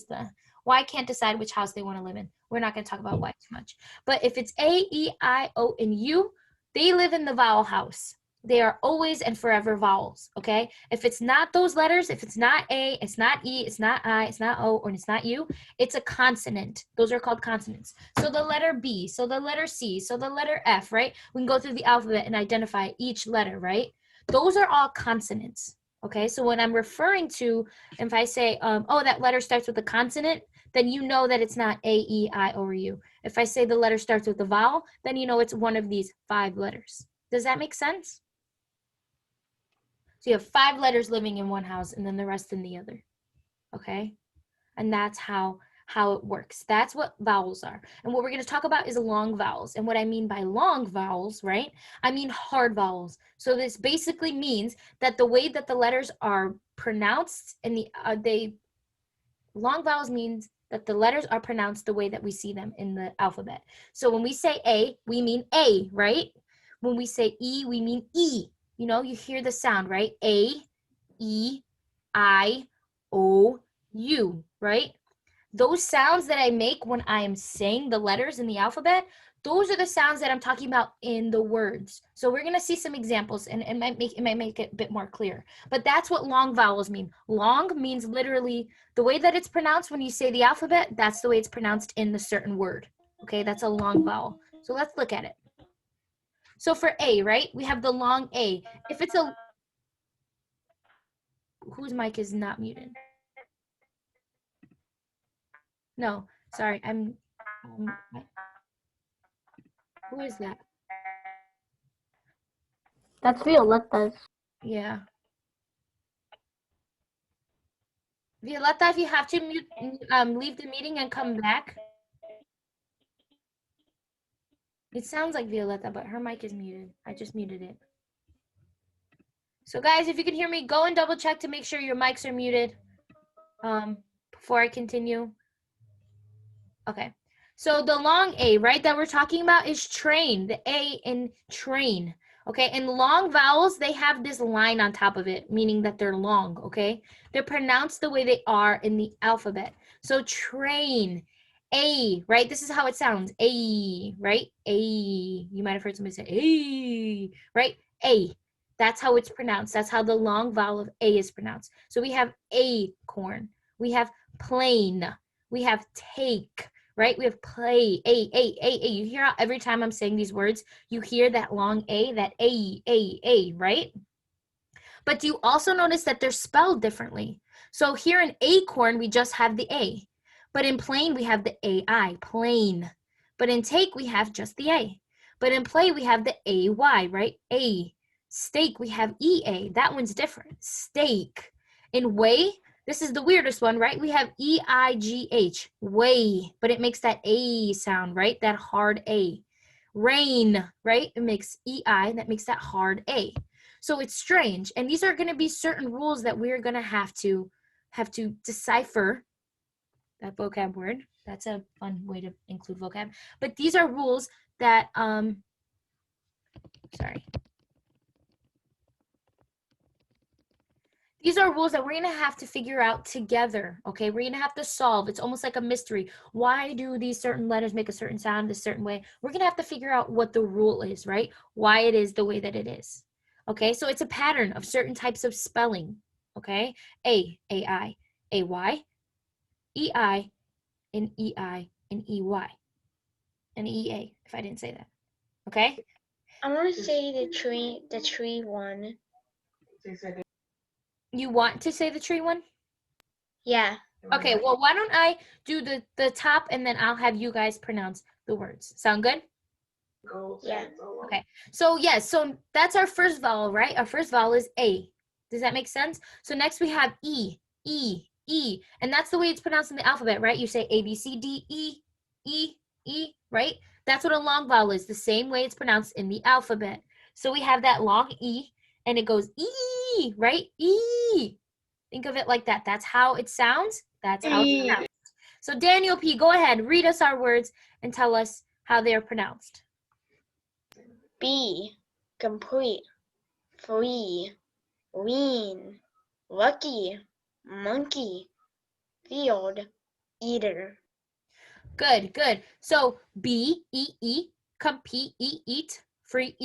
can't decide which house they want to live in. We're not going to talk about Y too much. But if it's A, E, I, O, and U, they live in the vowel house. They are always and forever vowels, okay? If it's not those letters, if it's not A, it's not E, it's not I, it's not O, or it's not U, it's a consonant. Those are called consonants. So the letter B, so the letter C, so the letter F, right? We can go through the alphabet and identify each letter, right? Those are all consonants, okay? So when I'm referring to, if I say, that letter starts with a consonant, then you know that it's not A, E, I, O, or U. If I say the letter starts with a vowel, then you know it's one of these 5 letters. Does that make sense? So you have 5 letters living in one house and then the rest in the other, okay? And that's how how it works. That's what vowels are. And what we're going to talk about is long vowels. And what I mean by long vowels, right? I mean hard vowels. So this basically means that the way that the letters are pronounced and long vowels means that the letters are pronounced the way that we see them in the alphabet. So when we say A, we mean A, right? When we say E, we mean E. You know, you hear the sound, right? A, E, I, O, U, right? Those sounds that I make when I am saying the letters in the alphabet, those are the sounds that I'm talking about in the words. So we're going to see some examples, and it might make it a bit more clear. But that's what long vowels mean. Long means literally the way that it's pronounced when you say the alphabet, that's the way it's pronounced in the certain word. Okay, that's a long vowel. So let's look at it. So for A, right, we have the long A. If it's a... Whose mic is not muted? No, sorry, who is that? That's Violetta's. Yeah. Violetta, if you have to mute, leave the meeting and come back. It sounds like Violetta, but her mic is muted. I just muted it. So guys, if you can hear me, go and double check to make sure your mics are muted before I continue. Okay. So the long A, right, that we're talking about is train, the A in train. Okay, and long vowels, they have this line on top of it, meaning that they're long, okay? They're pronounced the way they are in the alphabet. So train, A, right? This is how it sounds, A, right? A. You might have heard somebody say A, right? A. That's how it's pronounced. That's how the long vowel of A is pronounced. So we have acorn, we have plane, we have take, right? We have play, A. You hear how every time I'm saying these words, you hear that long A, that A, right? But do you also notice that they're spelled differently? So here in acorn, we just have the A. But in plane, we have the AI, plane. But in take, we have just the A. But in play, we have the AY, right? A. Steak, we have EA. That one's different. Steak. In way, this is the weirdest one, right? We have EIGH, way, but it makes that A sound, right? That hard A. Rain, right? It makes EI, that makes that hard A. So it's strange. And these are going to be certain rules that we're going to have to decipher that vocab word. That's a fun way to include vocab. But these are rules that, These are rules that we're going to have to figure out together, okay? We're going to have to solve. It's almost like a mystery. Why do these certain letters make a certain sound a certain way? We're going to have to figure out what the rule is, right? Why it is the way that it is, okay? So it's a pattern of certain types of spelling, okay? A, AI, AY, EI, and EI, and EY, and EA, if I didn't say that, okay? I want to say the tree one. You want to say the tree one? Yeah. Okay, well, why don't I do the top and then I'll have you guys pronounce the words. Sound good? Yeah. Okay, so yes, so that's our first vowel, right? Our first vowel is A. Does that make sense? So next we have E, and that's the way it's pronounced in the alphabet, right? You say A, B, C, D, E, right? That's what a long vowel is, the same way it's pronounced in the alphabet. So we have that long E, and it goes E, right? E. Think of it like that. That's how it sounds. That's how it's pronounced. So Daniel P., go ahead, read us our words and tell us how they are pronounced. B, complete, free, lean, lucky, monkey, field, eater. Good, good. So B, compete, eat, free,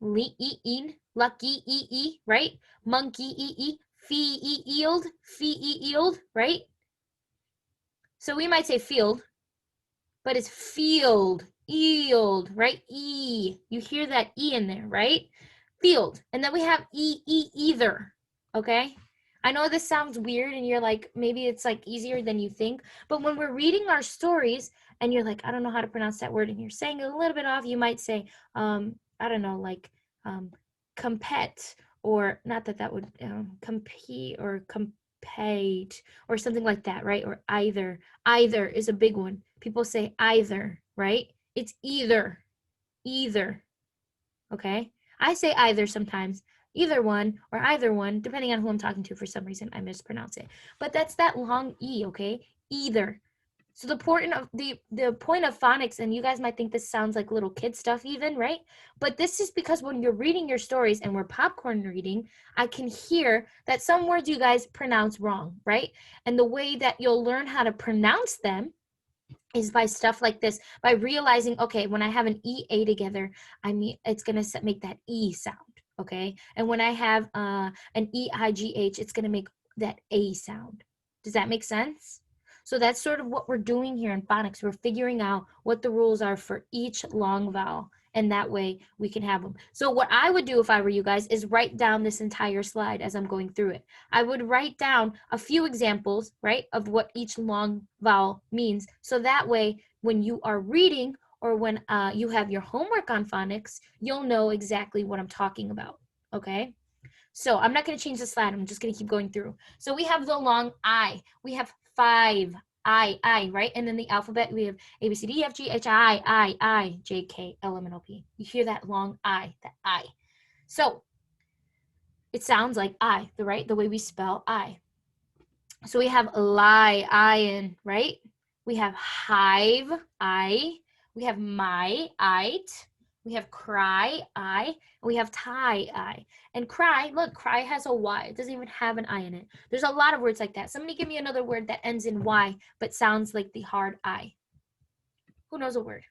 lean, lucky, right? Monkey, field, right? So we might say field, but it's field, right? E, you hear that E in there, right? Field, and then we have either, okay? I know this sounds weird and you're like, maybe it's like easier than you think, but when we're reading our stories and you're like, I don't know how to pronounce that word and you're saying it a little bit off, you might say, I don't know, like compet, or not that would compete or paid, or something like that, right? Or either. Either is a big one. People say either, right? It's either. Either. Okay? I say either sometimes. Either one or either one, depending on who I'm talking to. For some reason, I mispronounce it. But that's that long E, okay? Either. So the point of phonics, and you guys might think this sounds like little kid stuff even, right? But this is because when you're reading your stories and we're popcorn reading, I can hear that some words you guys pronounce wrong, right? And the way that you'll learn how to pronounce them is by stuff like this, by realizing, okay, when I have an EA together, I mean, it's going to make that E sound, okay? And when I have an EIGH, it's going to make that A sound. Does that make sense? So that's sort of what we're doing here in phonics. We're figuring out what the rules are for each long vowel, and that way we can have them. So what I would do if I were you guys is write down this entire slide as I'm going through it. I would write down a few examples, right, of what each long vowel means. So that way, when you are reading or when you have your homework on phonics, you'll know exactly what I'm talking about, okay? So I'm not going to change the slide. I'm just going to keep going through. So we have the long I. We have 5 I, right? And then the alphabet, we have A, B, C, D, E, F, G, H, I, J, K, L, M, N, O, P. You hear that long I, that I. So it sounds like I, the way we spell I. So we have lie, iron, right? We have hive, I. We have my, it. We have cry, I. And we have tie, I. And cry, look, cry has a Y. It doesn't even have an I in it. There's a lot of words like that. Somebody give me another word that ends in Y, but sounds like the hard I. Who knows a word?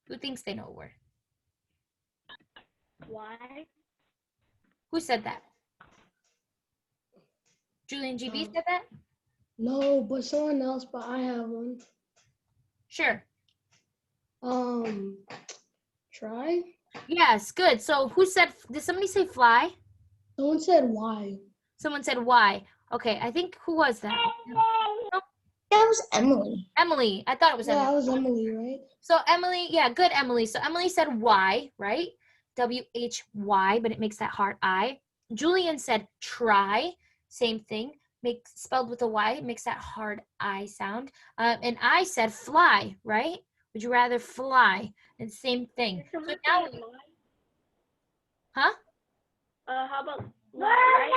Who thinks they know a word? Why? Who said that? Julian GB said that? No, but someone else, but I have one. Sure. Try? Yes, good. So who said, did somebody say fly? Someone said why. Someone said why. Okay, I think, who was that? That was Emily. Emily. I thought it was Emily. Yeah, that was Emily, right? So Emily, yeah, good, Emily. So Emily said why, right? W-H-Y, but it makes that hard I. Julian said try, same thing. Spelled with a Y, it makes that hard I sound. And I said fly, right? Would you rather fly? And same thing. So now huh? How about lie?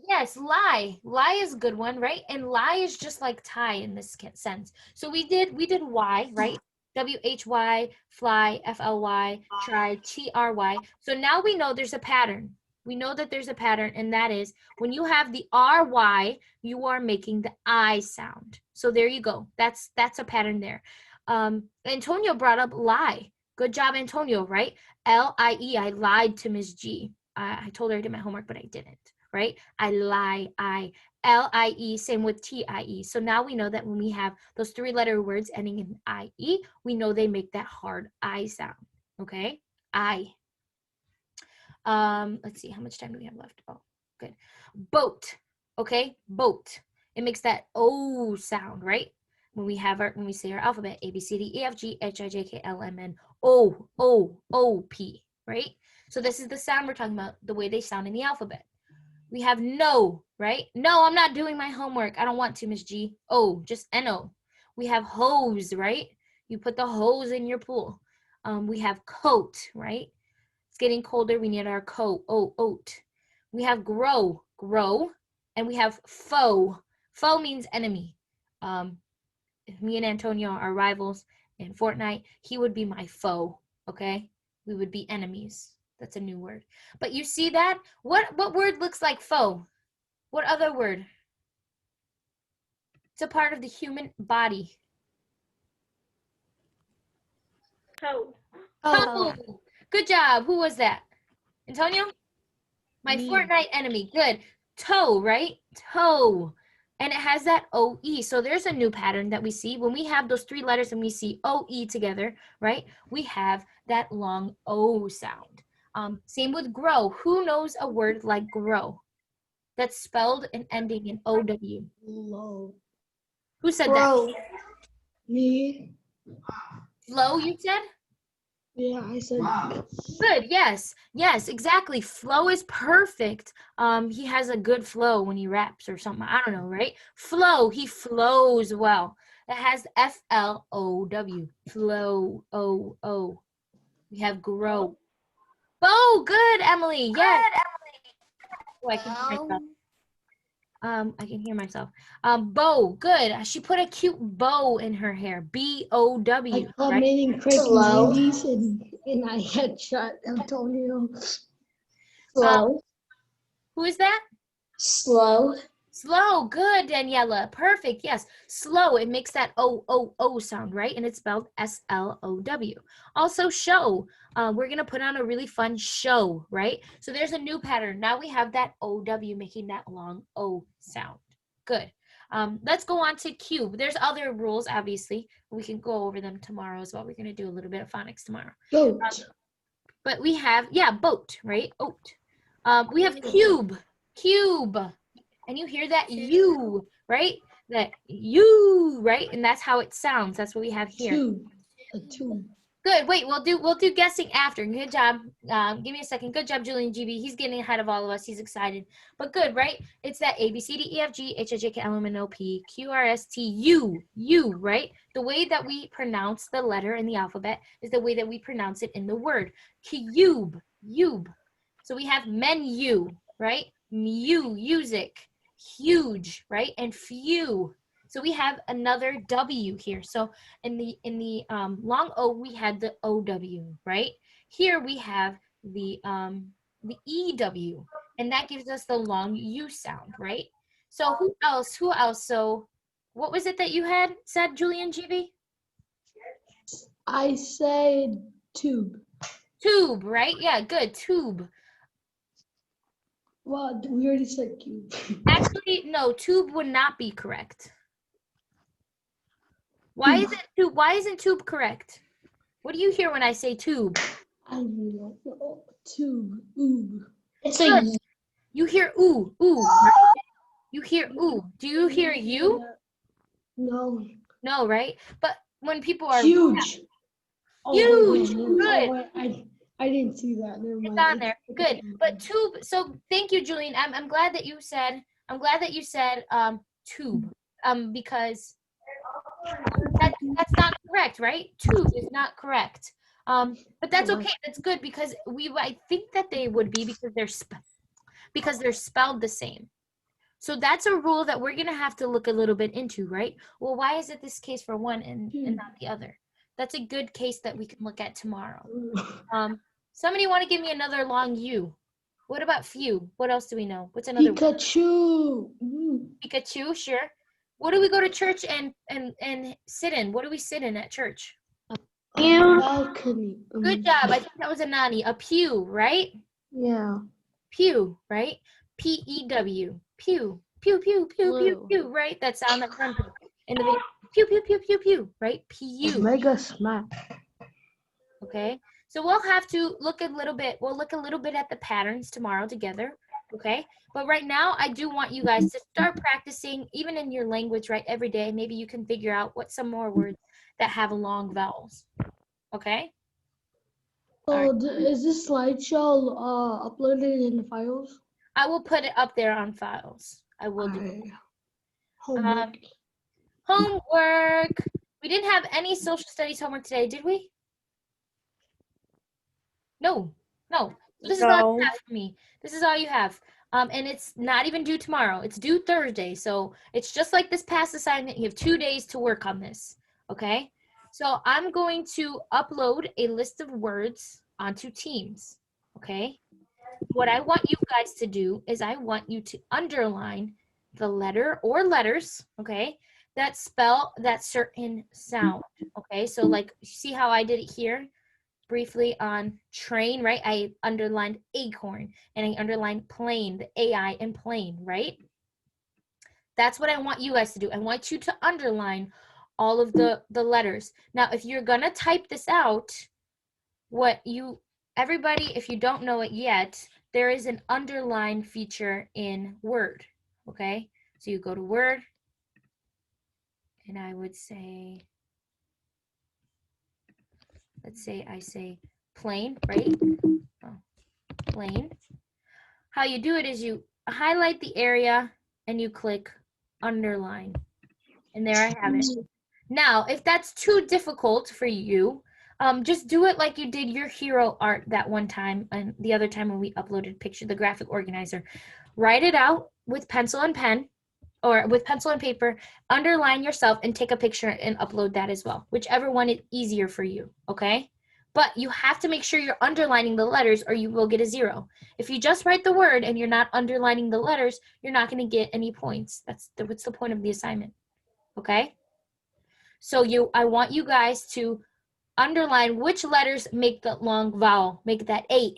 Yes, lie. Lie is a good one, right? And lie is just like tie in this sense. So we did Y, right? W-H-Y, fly, F-L-Y, try, T-R-Y. So now we know there's a pattern. We know that there's a pattern, and that is when you have the R-Y, you are making the I sound. So there you go. That's a pattern there. Antonio brought up lie. Good job, Antonio, right? L-I-E, I lied to Ms. G. I told her I did my homework, but I didn't, right? I lie, I. L-I-E, same with T-I-E. So now we know that when we have those 3-letter words ending in I-E, we know they make that hard I sound, okay? I. Let's see, how much time do we have left? Oh, good. Boat, okay? Boat. It makes that O sound, right? When we say our alphabet, A, B, C, D, E, F, G, H, I, J, K, L, M, N, O, O, O, P, right? So this is the sound we're talking about, the way they sound in the alphabet. We have no, right? No, I'm not doing my homework. I don't want to, Miss G. Oh, just N-O. We have hose, right? You put the hose in your pool. We have coat, right? It's getting colder. We need our coat. Oh, oat. We have grow, and we have foe. Foe means enemy. If me and Antonio are rivals in Fortnite, he would be my foe, okay? We would be enemies. That's a new word. But you see that? What word looks like foe? What other word? It's a part of the human body. Toe. Oh, good job. Who was that? Antonio? My Fortnite enemy. Good. Toe, right? Toe. And it has that O-E. So there's a new pattern that we see. When we have those 3 letters and we see O-E together, right? We have that long O sound. Same with grow. Who knows a word like grow? That's spelled and ending in O-W. Low. Who said Grow. that? Me. Slow, you said? Yeah, I said. Good. Yes. Yes. Exactly. Flow is perfect. He has a good flow when he raps or something. I don't know, right? Flow. He flows well. It has FLOW. Flow. O. We have grow. Bow. Good, Emily. Yes. Oh, I can hear myself. I can hear myself. Bow. Good. She put a cute bow in her hair. BOW. I Right? commented Craig Slow. 90s and I headshot Antonio. Slow. Who is that? Slow. Slow. Good, Daniela. Perfect. Yes. Slow. It makes that O sound, right? And it's spelled SLOW. Also, show. We're going to put on a really fun show, right? So there's a new pattern. Now we have that OW making that long O sound. Good. Let's go on to cube. There's other rules, obviously. We can go over them tomorrow as well. We're going to do a little bit of phonics tomorrow. Goat. But we have, boat, right? Oat. We have cube. Cube. And you hear that U, right? That U, right? And that's how it sounds. That's what we have here. Tube. A tube. Good. Wait, we'll do guessing after. Good job. Give me a second. Good job, Julian GB. He's getting ahead of all of us. He's excited. But good, right? It's that A, B, C, D, E, F, G, H, I, J, K, L, M, N, O, P, Q, R, S, T, U. U, right? The way that we pronounce the letter in the alphabet is the way that we pronounce it in the word. Cube. Cube. So we have menu, right? Music. Huge, right? And few. So we have another W here. So in the long O, we had the OW, right? Here we have the EW, and that gives us the long U sound, right? So who else? So what was it that you had said, Julian GB? I said tube. Tube, right? Yeah, good. Tube. Well, we already said cube. Actually, no, tube would not be correct. Why isn't tube correct? What do you hear when I say tube? I don't know. Tube. Oob. It's Good. a You hear ooh, right? You hear ooh. Do you hear you? No. No, right? But when people are Huge. huge, Oh, good. I didn't see that. Never It's mind. on there. Good. But tube, so thank you, Julian. I'm glad that you said tube. Because that's not correct, right? Tube is not correct. But that's okay. That's good because I think that they would be because they're spelled the same. So that's a rule that we're gonna have to look a little bit into, right? Well, why is it this case for one and not the other? That's a good case that we can look at tomorrow. Somebody want to give me another long U? What about few? What else do we know? What's another Pikachu. Pikachu, sure. What do we go to church and sit in? What do we sit in at church? Balcony. Good job. I think that was a nani. A pew, right? Yeah. Pew, right? P-E-W. Pew. Pew, pew, pew, pew, pew, right? That sound that run in the video. Pew, pew, pew, pew, pew, right? P-U. Mega smack. Okay. So we'll have to look a little bit at the patterns tomorrow together. Okay. But right now, I do want you guys to start practicing, even in your language, right? Every day. Maybe you can figure out what some more words that have long vowels. Okay. Oh, is this slideshow uploaded in the files? I will put it up there on files. I will do. Homework. Homework. We didn't have any social studies homework today, did we? No. This is all you have for me. This is all you have. And it's not even due tomorrow. It's due Thursday. So it's just like this past assignment. You have 2 days to work on this. Okay? So I'm going to upload a list of words onto Teams. Okay? What I want you guys to do is I want you to underline the letter or letters, okay, that spell that certain sound. Okay? So like, see how I did it here? Briefly on train, right? I underlined acorn and I underlined plane, the AI in plane, right? That's what I want you guys to do. I want you to underline all of the letters. Now, if you're gonna type this out, everybody, if you don't know it yet, there is an underline feature in Word, okay? So you go to Word, and I would say let's say I say plane, right? Oh, plane. How you do it is you highlight the area and you click underline. And there I have it. Now, if that's too difficult for you, just do it like you did your hero art that one time and the other time when we uploaded picture, the graphic organizer. Write it out with pencil and pen or with pencil and paper, underline yourself and take a picture and upload that as well, whichever one is easier for you, okay? But you have to make sure you're underlining the letters or you will get a 0. If you just write the word and you're not underlining the letters, you're not going to get any points. What's the point of the assignment, okay? So I want you guys to underline which letters make the long vowel, make that A,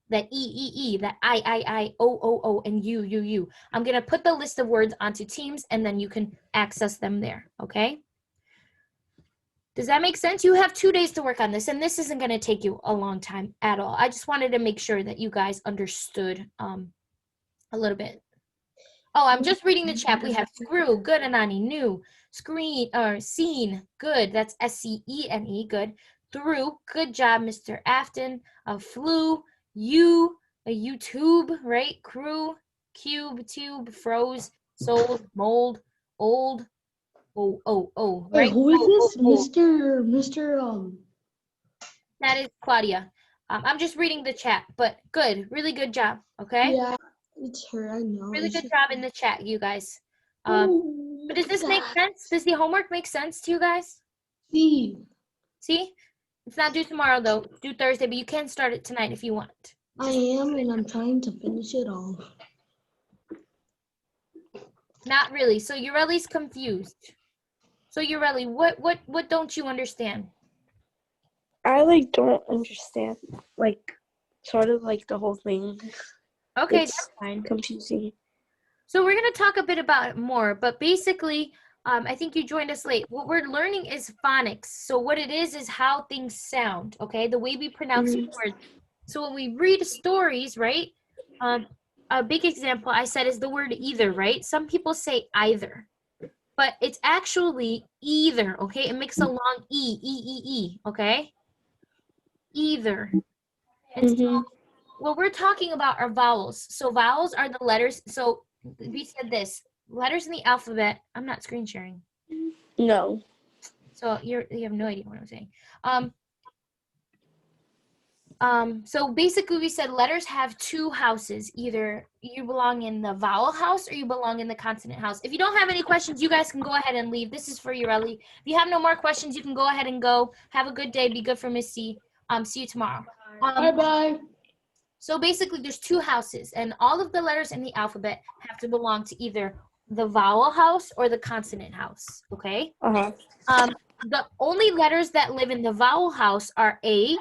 that E, that I, O, and U. I'm going to put the list of words onto Teams, and then you can access them there, okay? Does that make sense? You have 2 days to work on this, and this isn't going to take you a long time at all. I just wanted to make sure that you guys understood a little bit. Oh, I'm just reading the chat. We have screw, good, Anani, new, screen, or scene, good. That's SCENE, good. Through, good job, Mr. Afton. Flew, you, a YouTube, right? Crew, cube, tube, froze, sold, mold, old, Wait, right? who is this? Mr. That is Claudia. I'm just reading the chat, but good, really good job, okay? Yeah, it's her, I know. Really It's good just- job in the chat, you guys. Oh, But does this make that. sense? Does the homework make sense to you guys? See, See? It's not due tomorrow, though. It's due Thursday, but you can start it tonight if you want. I am, and I'm trying to finish it off. Not really. So Ureli's confused. So Ureli, what don't you understand? I don't understand sort of the whole thing. Okay, It's that's fine. confusing. So we're going to talk a bit about it more, but basically, I think you joined us late. What we're learning is phonics. So what it is how things sound, okay? The way we pronounce words. So when we read stories, right? A big example I said is the word either, right? Some people say either, but it's actually either, okay? It makes a long E, okay? Either. And so what we're talking about are vowels. So vowels are the letters. So we said this, letters in the alphabet. I'm not screen sharing. No. So you have no idea what I'm saying. So basically we said letters have 2 houses. Either you belong in the vowel house or you belong in the consonant house. If you don't have any questions, you guys can go ahead and leave. This is for Ureli. If you have no more questions, you can go ahead and go. Have a good day. Be good for Miss C. See you tomorrow. Bye-bye. So basically there's 2 houses, and all of the letters in the alphabet have to belong to either the vowel house or the consonant house, okay? The only letters that live in the vowel house are A, E,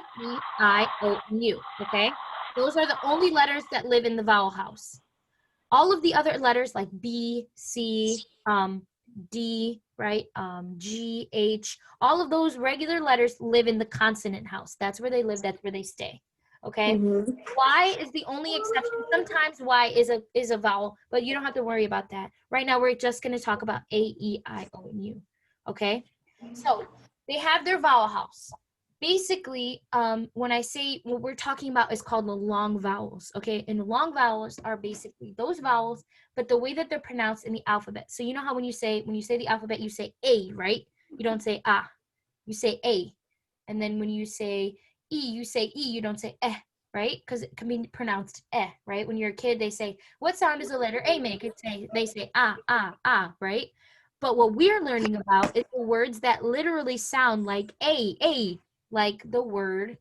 I, O, and U, okay? Those are the only letters that live in the vowel house. All of the other letters like B, C, D, right, G, H, all of those regular letters live in the consonant house. That's where they live, that's where they stay, okay? Y is the only exception. Sometimes Y is a vowel, but you don't have to worry about that. Right now, we're just going to talk about A, E, I, O, and U, okay? So they have their vowel house. Basically, when I say what we're talking about is called the long vowels, okay? And the long vowels are basically those vowels, but the way that they're pronounced in the alphabet. So you know how when you say the alphabet, you say A, right? You don't say ah, you say A. And then when you say E, you say E, you don't say eh, right? Because it can be pronounced eh, right? When you're a kid, they say, what sound does the letter A make? They say ah, right? But what we're learning about is the words that literally sound like A, like the word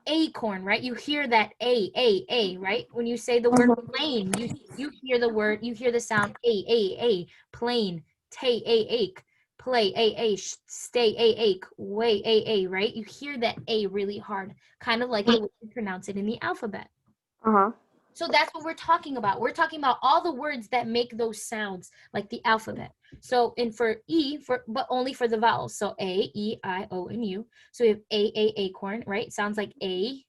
acorn, right? You hear that A, right? When you say the word plane, you hear the sound A, plane, tay, ache, play, stay, ache, way, right? You hear that A really hard, kind of like the way you pronounce it in the alphabet. So that's what we're talking about. We're talking about all the words that make those sounds like the alphabet. So for E, but only for the vowels. So A, E, I, O, and U. So we have acorn, right? Sounds like A.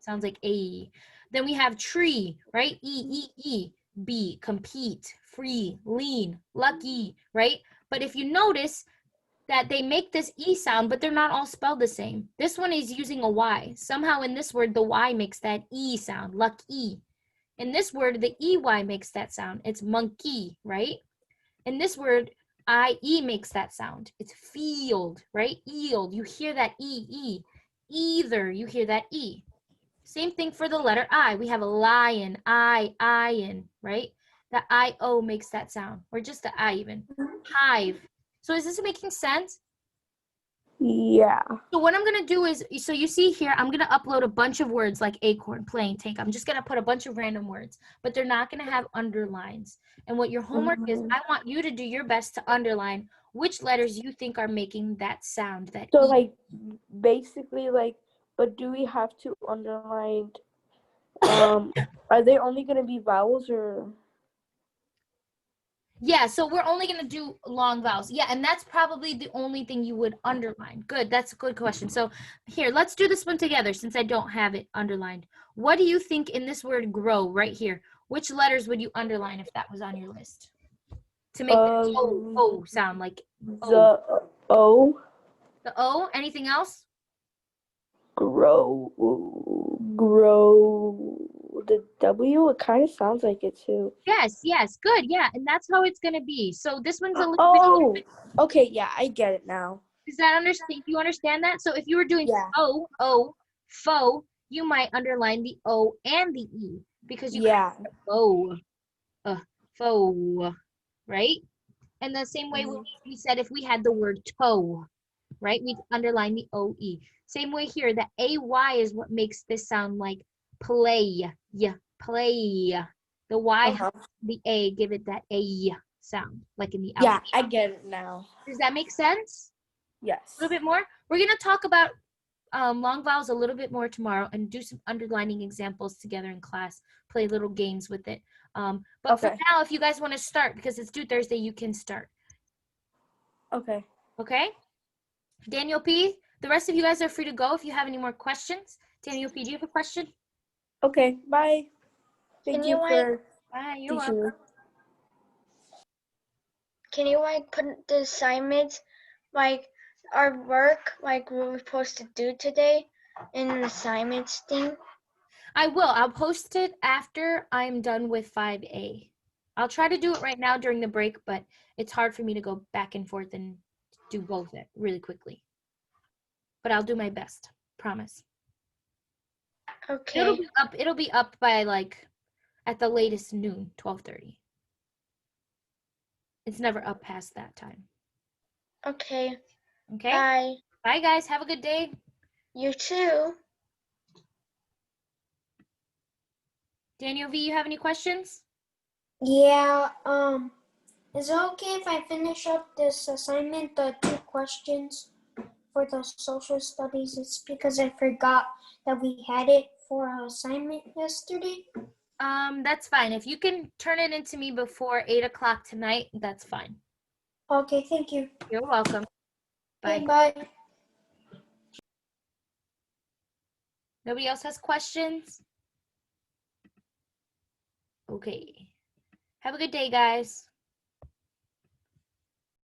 Sounds like A. Then we have tree, right? E. B, compete, free, lean, lucky, right? But if you notice, that they make this E sound, but they're not all spelled the same. This one is using a Y. Somehow in this word, the Y makes that E sound, lucky. In this word, the EY makes that sound. It's monkey, right? In this word, IE makes that sound. It's field, right? Yield. You hear that E. Either, you hear that E. Same thing for the letter I. We have a lion, iron, right? The IO makes that sound, or just the I even. Hive. So is this making sense? Yeah. So what I'm gonna do is, so you see here, I'm gonna upload a bunch of words like acorn, plane, take. I'm just gonna put a bunch of random words, but they're not gonna have underlines. And what your homework is, I want you to do your best to underline which letters you think are making that sound, that So E. like basically like, but do we have to underline? Are they only gonna be vowels or? Yeah, so we're only going to do long vowels. Yeah, and that's probably the only thing you would underline. Good, that's a good question. So here, let's do this one together since I don't have it underlined. What do you think in this word grow right here? Which letters would you underline if that was on your list? To make the O sound like O. The O. The O, anything else? Grow. The W, it kind of sounds like it too. Yes, good, yeah, and that's how it's going to be. So this one's a little bit. Okay, yeah, I get it now. Does that understand? Do you understand that? So if you were doing faux, you might underline the O and the E because you faux, right? And the same way we said if we had the word toe, right? We'd underline the OE. Same way here, the AY is what makes this sound like play, play. The Y, the A, give it that A sound, like in the out. Yeah, I get it now. Does that make sense? Yes. A little bit more. We're going to talk about long vowels a little bit more tomorrow and do some underlining examples together in class, play little games with it. But for now, if you guys want to start, because it's due Thursday, you can start. Okay. Okay? Daniel P., the rest of you guys are free to go if you have any more questions. Daniel P., do you have a question? Okay, bye. Thank you for Bye, you're teaching me. welcome. Can you like put the assignments, like our work, like what we're supposed to do today, in an assignments thing? I will. I'll post it after I'm done with 5A. I'll try to do it right now during the break, but it's hard for me to go back and forth and do both really quickly. But I'll do my best. Promise. Okay. It'll be up by like at the latest noon, 12:30. It's never up past that time. Okay. Okay? Bye. Bye guys. Have a good day. You too. Daniel V., you have any questions? Yeah, is it okay if I finish up this assignment, the 2 questions for the social studies? It's because I forgot that we had it for an assignment yesterday. That's fine. If you can turn it into me before 8 o'clock tonight, that's fine. Okay, thank you. You're welcome. Bye. Okay, bye. Nobody else has questions? Okay. Have a good day, guys.